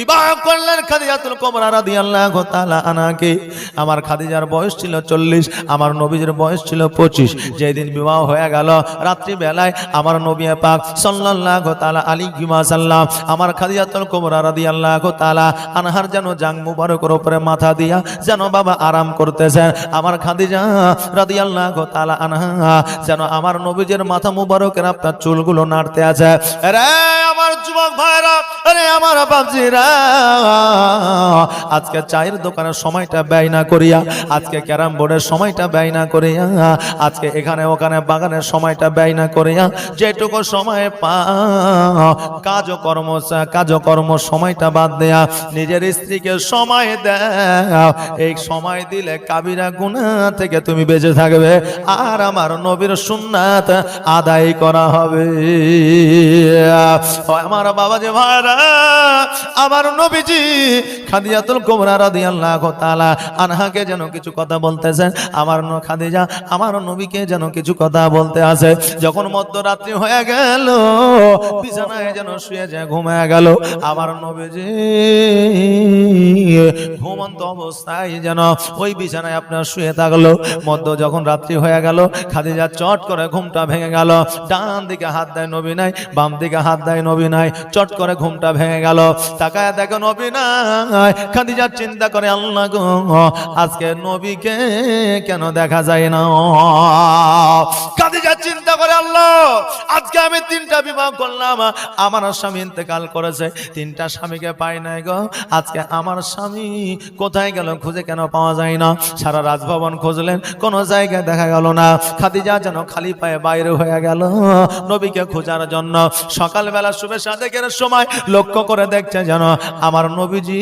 বিবাহ করলেন খাদিজাতুল কুবরা রাদিয়াল্লাহু তাআলা আনহাকে। আমার খাদিজার বয়স ছিল 40, আমার নবীজির বয়স ছিল 25। যেদিন বিবাহ হয়ে গেল রাত্রি বেলায় আমার নবী পাক সাল্লাল্লাহু তাআলা আলাইহি ওয়াসাল্লাম আমার খাদিজাতুল কুবরা রাদিয়াল্লাহু তাআলা আনহার যেন জাং মুবারকের উপরে মাথা দিয়া যেন বাবা আরাম করতেছেন। আমার খাদিজা রাদিয়াল্লাহু তাআলা আনহা যেন আমার নবীজির মাথা মুবারকের আপনার চুলগুলো নাড়তে আছে। আরে আমার যুবক ভাইরা, আরে আমার বাপজিরা, আজকে চায়ের দোকানের সময়টা ব্যয় না করিয়া, আজকে ক্যারাম বোর্ডের সময়টা ব্যয় না করিয়া, আজকে এখানে ওখানে বাগানের সময়টা ব্যয় না করিয়া, যেটুকু সময় কাজকর্ম সময়টা বাদ দেয়া নিজের স্ত্রীকে সময় দাও। এই সময় দিলে কাবিরা গুনাহ থেকে তুমি বেঁচে থাকবে, আর আমার নবীর সুন্নাত আদায় করা হবে। আমার বাবাজি ভাইরা, আমার নবীজি খাদিজাতুল কুবরা রাদিয়াল্লাহু তাআলা আনহাকে যেন কিছু কথা বলতেছেন। আমার খাদিজা আমার নবীকে যেন কিছু কথা বলতে আছে। যখন মধ্যরাত্রি হয়ে গেল, বিছানায় যেন শুয়ে যায়, ঘুমিয়ে গেল। আমার নবীজি ঘুমন্ত অবস্থায় যেন ওই বিছানায় আপনার শুয়ে থাকলো। যখন রাত্রি হয়ে গেল, খাদিজা চট করে ঘুমটা ভেঙে গেল। ডান দিকে হাত দেয় নবী নাই, বাম দিকে হাত দেয় নবী নাই। চট করে ঘুমটা ভেঙে গেল। তাকায় দেখো নবী নাই। খাদিজা চিন্তা করে, আল্লাহ গো, আজকে নবীকে কেন দেখা যায় না। খাদিজা চিন্তা করে, আল্লাহ আজকে আমি 3টা বিবাহ করলাম, আমার স্বামী ইন্তেকাল করেছে, 3টা স্বামীকে পাই নাই গো। আজকে আমার স্বামী কোথায় গেল, খুঁজে কেন পাওয়া যায় না। সারা রাজভবন খুঁজলেন, কোনো জায়গায় দেখা গেল না। খাদিজা যেন খালি পায়ে বাইরে হয়ে গেল নবীকে খোঁজার জন্য। সকালবেলা শুভে সাদেকের সময় লক্ষ্য করে দেখছে যেন আমার নবীজি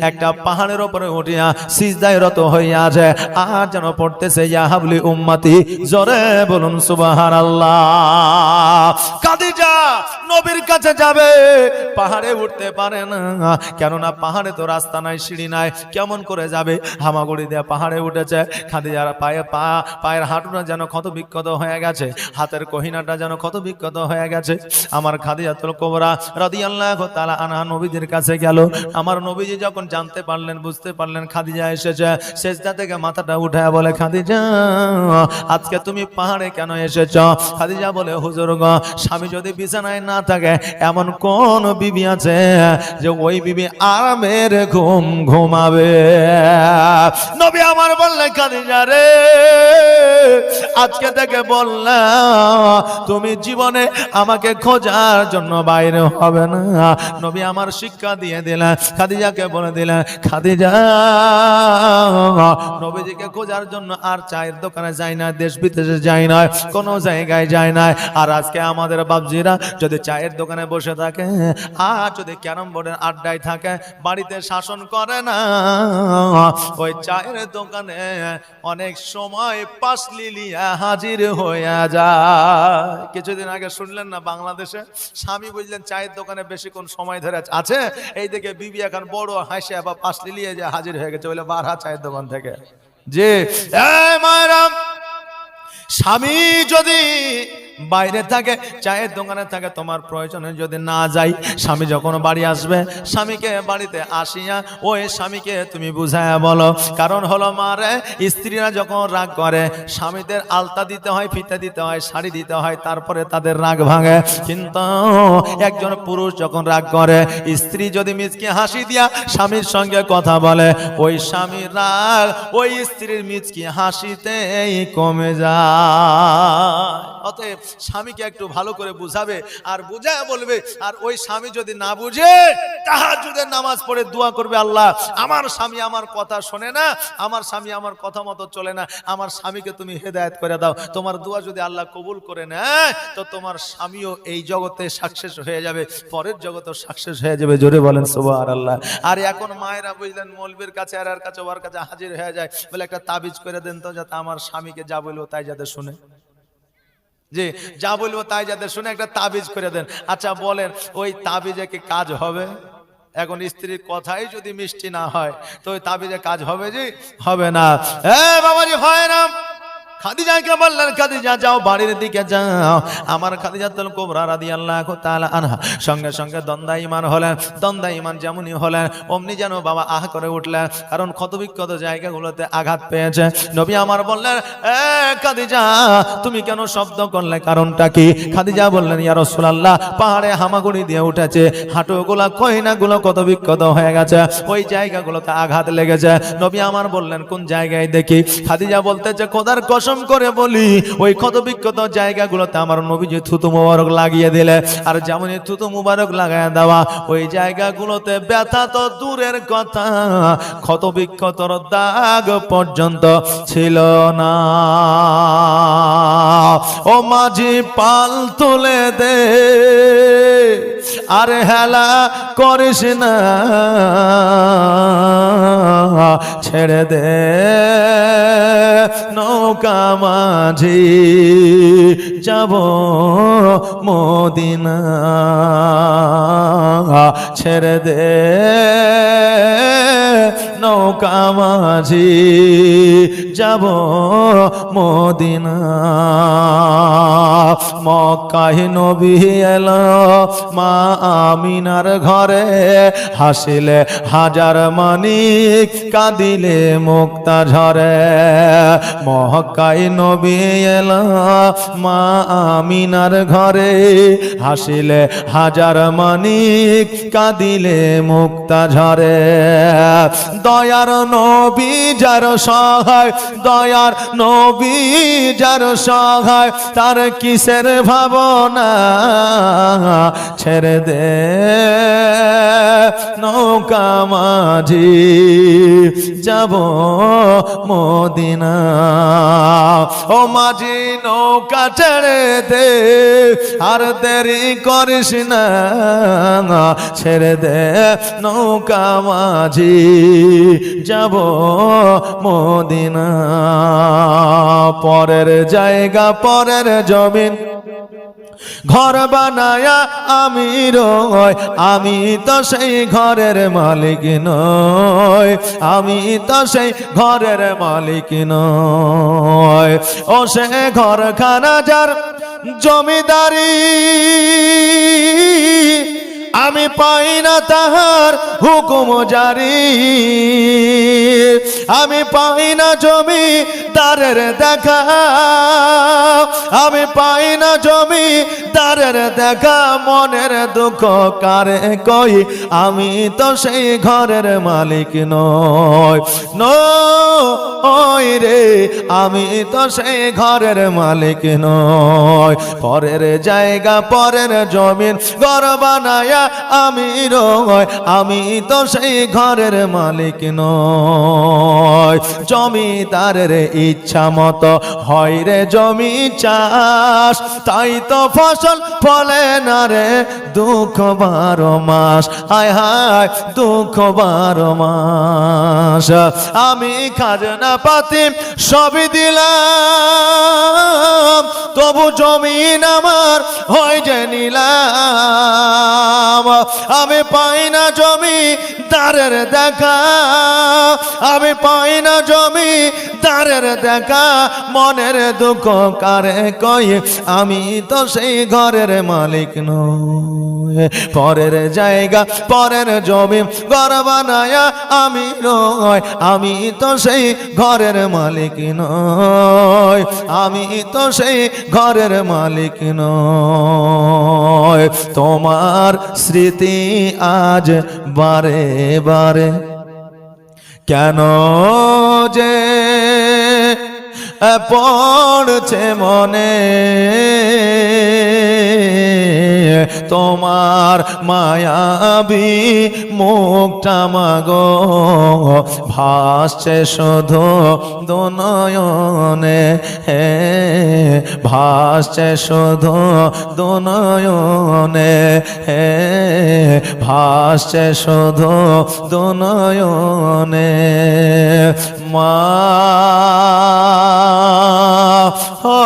একটা পাহাড়ের উপরে উঠিয়া সিজদায় রত হইয়া আছে, আর যেন পড়তেছে ইয়া হাবলি উম্মতি। জোরে বলুন সুবহানাল্লাহ। খাদিজা নবীর কাছে যাবে, পাহাড়ে উঠতে পারে না, কেননা পাহাড়ে তো রাস্তা নাই, সিঁড়ি নাই, কেমন করে যাবে। হামাগুড়ি দিয়ে পাহাড়ে উঠেছে। খাদিজার পায়ের হাঁটুটা যেন ক্ষত বিক্ষত হয়ে গেছে, হাতের কহিনাটা যেন ক্ষত বিক্ষত হয়ে গেছে। আমার খাদিজাতুল কুবরা রাদিয়াল্লাহু তাআলা আনহা নবীজির কাছে গেল। আমার নবীজি যখন জানতে পারলেন, বুঝতে পারলেন খাদিজা এসেছে, সেজদা থেকে মাথাটা উঠায় বলে, খাদিজা আজকে তুমি পাহাড়ে কেন এসেছ? খাদিজা বলে, হুজুর গো, স্বামী যদি বিছানায় বিছানায় না থাকে এমন কোন বিবি আছে যে ওই বিবি আরামের ঘুম ঘুমাবে? নবী আমার বললেন খাদিজা রে, আজকে থেকে বললাম তুমি জীবনে আমাকে খোঁজার জন্য বাইরে হবে না। নবী আমার শিক্ষা দিয়ে দিলেন, খাদিজাকে বলে দিলেন খাদিজা নবীজিকে খোঁজার জন্য আর চায়ের দোকানে যায় না, দেশ বিদেশে যায় না, কোনো জায়গায় যায় না। আর আজকে আমাদের বাপজিরা যদি চায়ের দোকানে বসে থাকে আর যদি ক্যারম বোর্ডের আড্ডায় থাকে, বাড়িতে শাসন করে না, ওই চায়ের দোকানে অনেক সময় পাসলি লিয়া হাজির হয়ে যায়। কিছুদিন আগে শুনলেন না বাংলাদেশে স্বামী বুঝলেন চায়ের দোকানে বেশিক্ষণ সময় ধরে আছে, এই দিকে বিবি এখন বড় হাসে বা পাসলি লিয়ে যে হাজির হয়ে গেছে, বলে বারহা চায়ের দোকান থেকে। যে মায়েরা, স্বামী যদি বাইরে থাকে, চায়ের দোকানে থাকে, তোমার প্রয়োজনে যদি না যাই, স্বামী যখন বাড়ি আসবে, স্বামীকে বাড়িতে আসিয়া ওই স্বামীকে তুমি বুঝায়া বলো। কারণ হলো মারে, স্ত্রীরা যখন রাগ করে স্বামীদের আলতা দিতে হয়, ফিতে দিতে হয়, শাড়ি দিতে হয়, তারপরে তাদের রাগ ভাঙে। কিন্তু একজন পুরুষ যখন রাগ করে, স্ত্রী যদি মিচকি হাসি দিয়া স্বামীর সঙ্গে কথা বলে, ওই স্বামীর রাগ ওই স্ত্রীর মিচকি হাসিতেই কমে যায়। অতএব স্বামীকে একটু ভালো করে বুঝাবে আর বুঝায় বলবে। আর ওই স্বামী যদি না বুঝে, তাহাজ্জুদের নামাজ পড়ে দোয়া করবে, আল্লাহ আমার স্বামী আমার কথা শোনে না, আমার স্বামী আমার কথা মতো চলে না, আমার স্বামীকে তুমি হেদায়েত করে দাও। তোমার দোয়া যদি আল্লাহ কবুল করে নেয়, তো তোমার স্বামীও এই জগতে সাকসেস হয়ে যাবে, পরের জগতেও সাকসেস হয়ে যাবে। জোরে বলেন সুবহানাল্লাহ। আর এখন মায়েরা বুঝলেন মৌলবীর কাছে আর এর কাছে ওর কাছে হাজির হয়ে যায়, বলে একটা তাবিজ করে দেন তো, যাতে আমার স্বামীকে যা বলবো তাই যাতে শুনে, যে যা বলবো তাই যাতে শুনে একটা তাবিজ করে দেন। আচ্ছা বলেন, ওই তাবিজে কি কাজ হবে? এখন স্ত্রীর কথাই যদি মিষ্টি না হয়, তো ওই তাবিজে কাজ হবে? যে হবে না। বাবাজি হয় না। খাদিজাকে বললেন খাদিজা যাও বাড়ির দিকে যাও। আমার খাদিজাতুল কুবরা রাদিয়াল্লাহু তাআলা আনহা সঙ্গে সঙ্গে দন্দাইমান হলেন। দন্দাইমান যেমনই হলেন অমনি যেন বাবা আহ করে উঠলেন, কারণ ক্ষতবিক্ষত জায়গাগুলোতে আঘাত পেয়েছে। নবী আমার বললেন খাদিজা তুমি কেন শব্দ করলে, কারণটা কি? খাদিজা বললেন ইয়া রাসূলুল্লাহ, পাহাড়ে হামাগুড়ি দিয়ে উঠেছে, হাঁটুগুলা কইনাগুলো ক্ষতবিক্ষত হয়ে গেছে, ওই জায়গাগুলোতে আঘাত লেগেছে। নবী আমার বললেন কোন জায়গায় দেখি? খাদিজা বলতেছে খোদার কসম করে বলি, ওই ক্ষতবিক্ষত জায়গাগুলোতে আমার নবীজি থুতু মুবারক লাগিয়ে দিলে। আর যেমনই থুতু মুবারক লাগায় দেওয়া, ওই জায়গাগুলোতে ব্যথা তো দূরের কথা, ক্ষতবিক্ষতর দাগ পর্যন্ত ছিল না। ও মাঝি পাল তুলে দে, আর হেলা করিস না, ছেড়ে দে নৌকা মাঝি যাব মদিনা, ছেড়ে দে নৌকা মাঝি যাব মদিনা। মক্কায় নবী এলো মা আমিনার ঘরে, হাসিলে হাজার মানিক, কাঁদিলে মুক্তা ঝরে। মক্কায় নবী এলো মা আমিনার ঘরে, হাসিলে হাজার মানিক, কাঁদিলে মুক্তা ঝরে। দয়ার নবী যার সহায়, দয়ার নবী যার সহায়, তার কিসের ভাবনা, ছেড়ে দে নৌকা মাঝি যাব মদিনা। ও মাঝি নৌকা ছেড়ে দে, আর দেরি করিস না, ছেড়ে দে নৌকা মাঝি যাব মদিনা। পরের জায়গা পরের জমিন ঘর বানায়া আমি রই, আমি তো সেই ঘরের মালিক নই, আমি তো সেই ঘরের মালিক নই। ও সে ঘরখানা যার জমিদারি, আমি পাই না তাহার হুকুম জারি, আমি পাই না জমি দারের দেখা, আমি পাই না জমি দারের দেখা, মনের দুঃখ কারে কই, আমি তো সেই ঘরের মালিক নই, নই রে, আমি তো সেই ঘরের মালিক নই। পরের জায়গা পরের জমিন ঘর বানায়া আমি রই, আমি তো সেই ঘরের মালিক নই। জমিদারের ইচ্ছা মতো হয় রে জমি চাষ, তাই তো ফসল ফলে না রে দুঃখ 12 মাস, হায় হায় দুঃখ 12 মাস। আমি খাজনা পাতি সবই দিলাম, তবু জমিন আমার হয় যে নিলাম, আমি পাই না জমি দারের দেখা, আমি পাই না জমি দারের দেখা, মনের দুঃখ কারে কই, আমি তো সেই ঘরের মালিক নই। পরের জায়গা পরের জমি ঘর বানায়া আমি রই, আমি তো সেই ঘরের মালিক নই, আমি তো সেই ঘরের মালিক নই। তোমার স্মৃতি আজ বারে বারে কেন যে পড়ছে মনে, তোমার মায়াবী মুখটা মাগো ভাসছে শুধু দুনয়নে, ভাসছে শুধু দুনয়নে, ভাসছে শুধু দুনয়নে। মা ও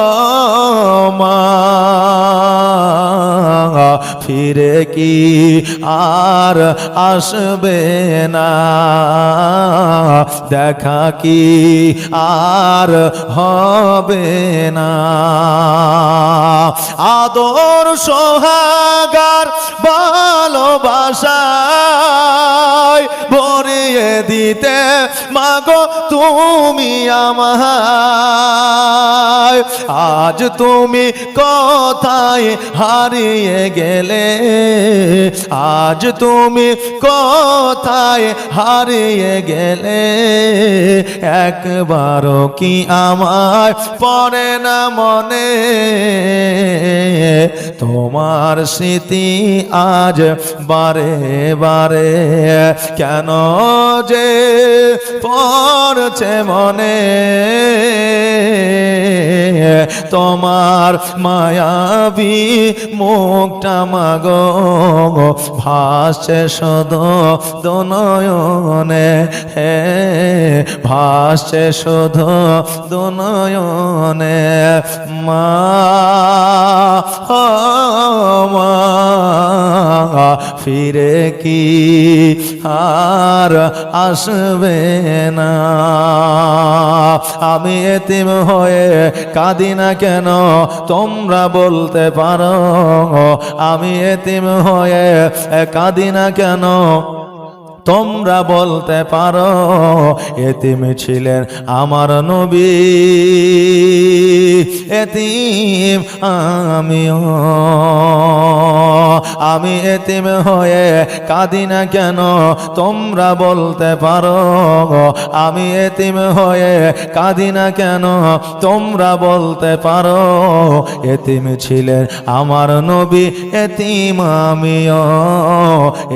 মা, ফিরে কি আর আসবে না, দেখা কি আর হবে না। আদর সোহাগার ভালোবাসায় ভরিয়ে দিতে মাগো তুমি আমায়, আজ তুমি কোথায় হারিয়ে গেলে, আজ তুমি কোথায় হারিয়ে গেলে, একবারও কি আমায় পড়ে না মনে, তোমার স্মৃতি আজ বারে বারে কেন যে পড়ছে মনে, তোমার মায়াবী মুখটা মাগো ভাসছে শুধু দুনয়নে, ভাসছে শুধু দুনয়নে। মা মা, ফিরে কি আর আসবে না। আমি এতিম হয়ে কাঁদি না কেন তোমরা বলতে পারো, আমি এতিম হয়ে কাঁদি না কেন তোমরা বলতে পারো। এতিম ছিলেন আমার নবী, এতিম আমিও, আমি এতিম হয়ে কাঁদি না কেন তোমরা বলতে পারো, আমি এতিম হয়ে কাঁদি না কেন তোমরা বলতে পারো। এতিম ছিলেন আমার নবী, এতিম আমিও,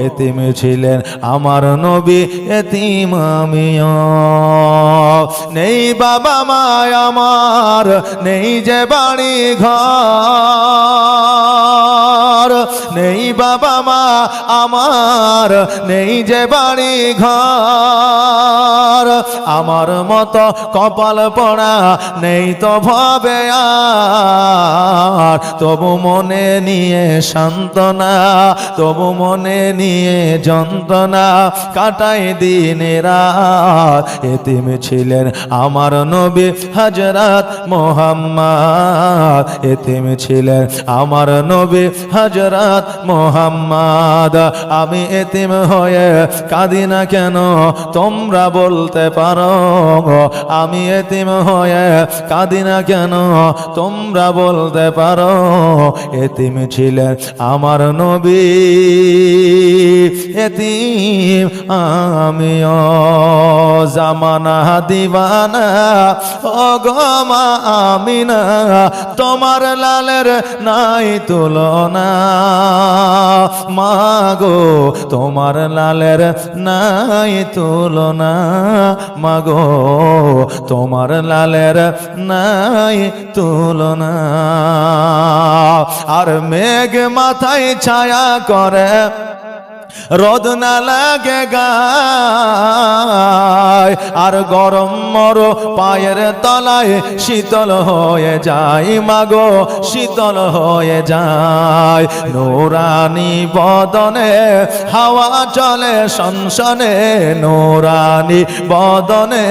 এতিম ছিলেন আমার নবী, এতিম আমিও। নেই বাবা মা আমার, নেই যে বাড়ি ঘর, নেই বাবা মা আমার, নেই যে বাড়ি ঘর, আর আমার মতো কপাল পড়া নেই তো ভবে আর, তবু মনে নিয়ে সান্ত্বনা, তবু মনে নিয়ে যন্ত্রণা কাটাই দিন রাত। এতিম ছিলেন আমার নবী হযরত মুহাম্মদ, এতিম ছিলেন আমার নবী হযরত মুহাম্মদ। আমি এতিম হয়ে কাঁদি না কেন তোমরা বলতে পারো, আমি এতিম হয়ে কাঁদি না কেন তোমরা বলতে পারো। এতিম ছিলেন আমার নবী, এতিম আমিও। জামানা দিবানা ও গো মা আমিনা, তোমার লালের নাই তুলনা। মা গো তোমার লালের নাই তুলনা, মা গো তোমার লালের নাই তুলনা। আর মেঘ মাথায় ছায়া করে রোদ না লাগে গায়, আর গরম মর পায়ের তলায় শীতল হয়ে যায়, মাগো শীতল হয়ে যায়। নূরানি বদনে হাওয়া চলে সনসনে, নূরানি বদনে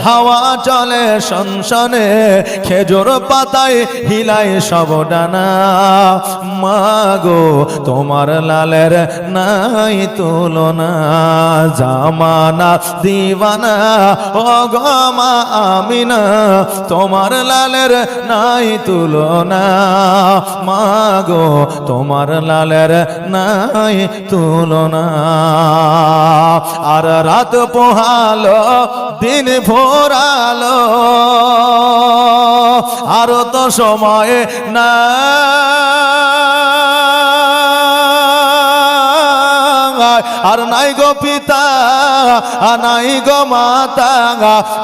হাওয়া চলে সনসনে, খেজুর পাতায় হিলায় সব ডানা। মাগো তোমার লালের নাই তুলনা। জামানা দিবানা ও গো মা আমিনা, তোমার লালের নাই তুলনা। মাগো তোমার লালের নাই তুলনা। আর রাত পোহালো দিন ভোরালো, আর তো সময় না, আর নাই গো পিতা নাই গো মাতা,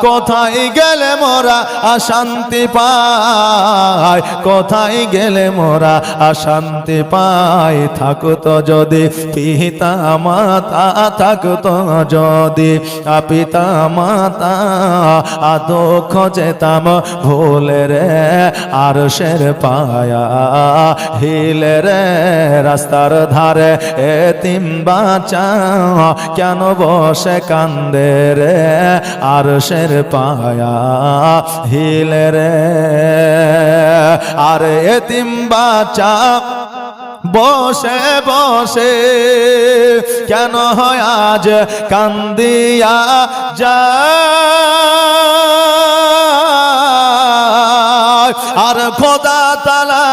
কোথায় গেলে মোরা শান্তি পাই, কোথায় গেলে মোরা শান্তি পাই। থাকতো যদি পিতা মাতা, থাকতো যদি পিতা মাতা, দুঃখ যেতাম ভুলে রে আরশের পায়া হিলে রে। রাস্তার ধারে এতিম বাচ্চা কেন বসে কান্দে রে আরশের পায়া হিলে রে। আর এতিম বাচ্চা বসে বসে কেন হয় আজ কান্দিয়া যায়। আর খোদা তাআলা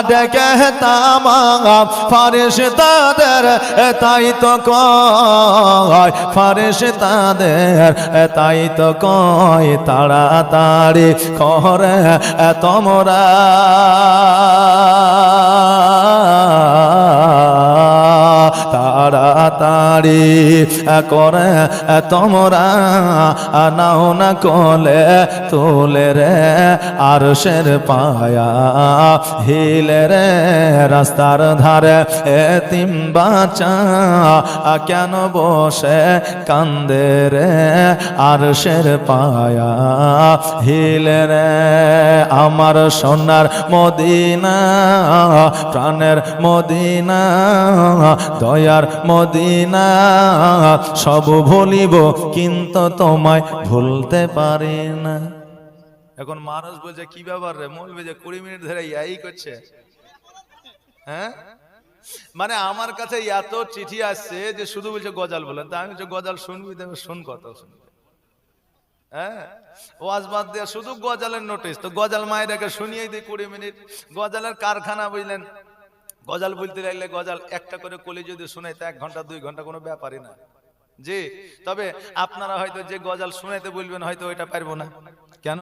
ডেকে তামাম ফারেশতাদের তাই তো কয়, ফারেশতাদের তাই তো কয়, তাড়াতাড়ি করে তোমরা তাড়াতাড়ি করে তোমরা নাও না কোলে তোলে রে আরশের পায়া হিলে রে। রাস্তার ধারে এতিম বাচ্চা কেন বসে কান্দে রে আরশের পায়া হিলে রে। আমার সোনার মদিনা, প্রাণের মদিনা, দয়ার মদিনা, সব ভুলিব কিন্তু তোমায় ভুলতে পারি না। এখন মানুষ বলছে কি ব্যাপার রে, মৌলবি যে 20 মিনিট ধরে ইয়াই করছে। হ্যাঁ, মানে আমার কাছে এত চিঠি আসছে যে শুধু বলছে গজাল বলেন, তা আমি বলছি গজাল শুনবি, দেবে শুন কথা শুনবি। হ্যাঁ, ওয়াজ বাদ দিয়ে শুধু গজালের নোটিশ, তো গজাল মায়েরাকে শুনিয়ে দিই 20 মিনিট। গজালের কারখানা বুঝলেন, গজাল বলতে লাগলে গজাল একটা করে কলি যদি শুনাইতে 1 ঘন্টা 2 ঘন্টা কোনো ব্যাপারই না জি। তবে আপনারা হয়তো যে গজাল শুনাইতে বলবেন হয়তো ওইটা পারবো না, কেন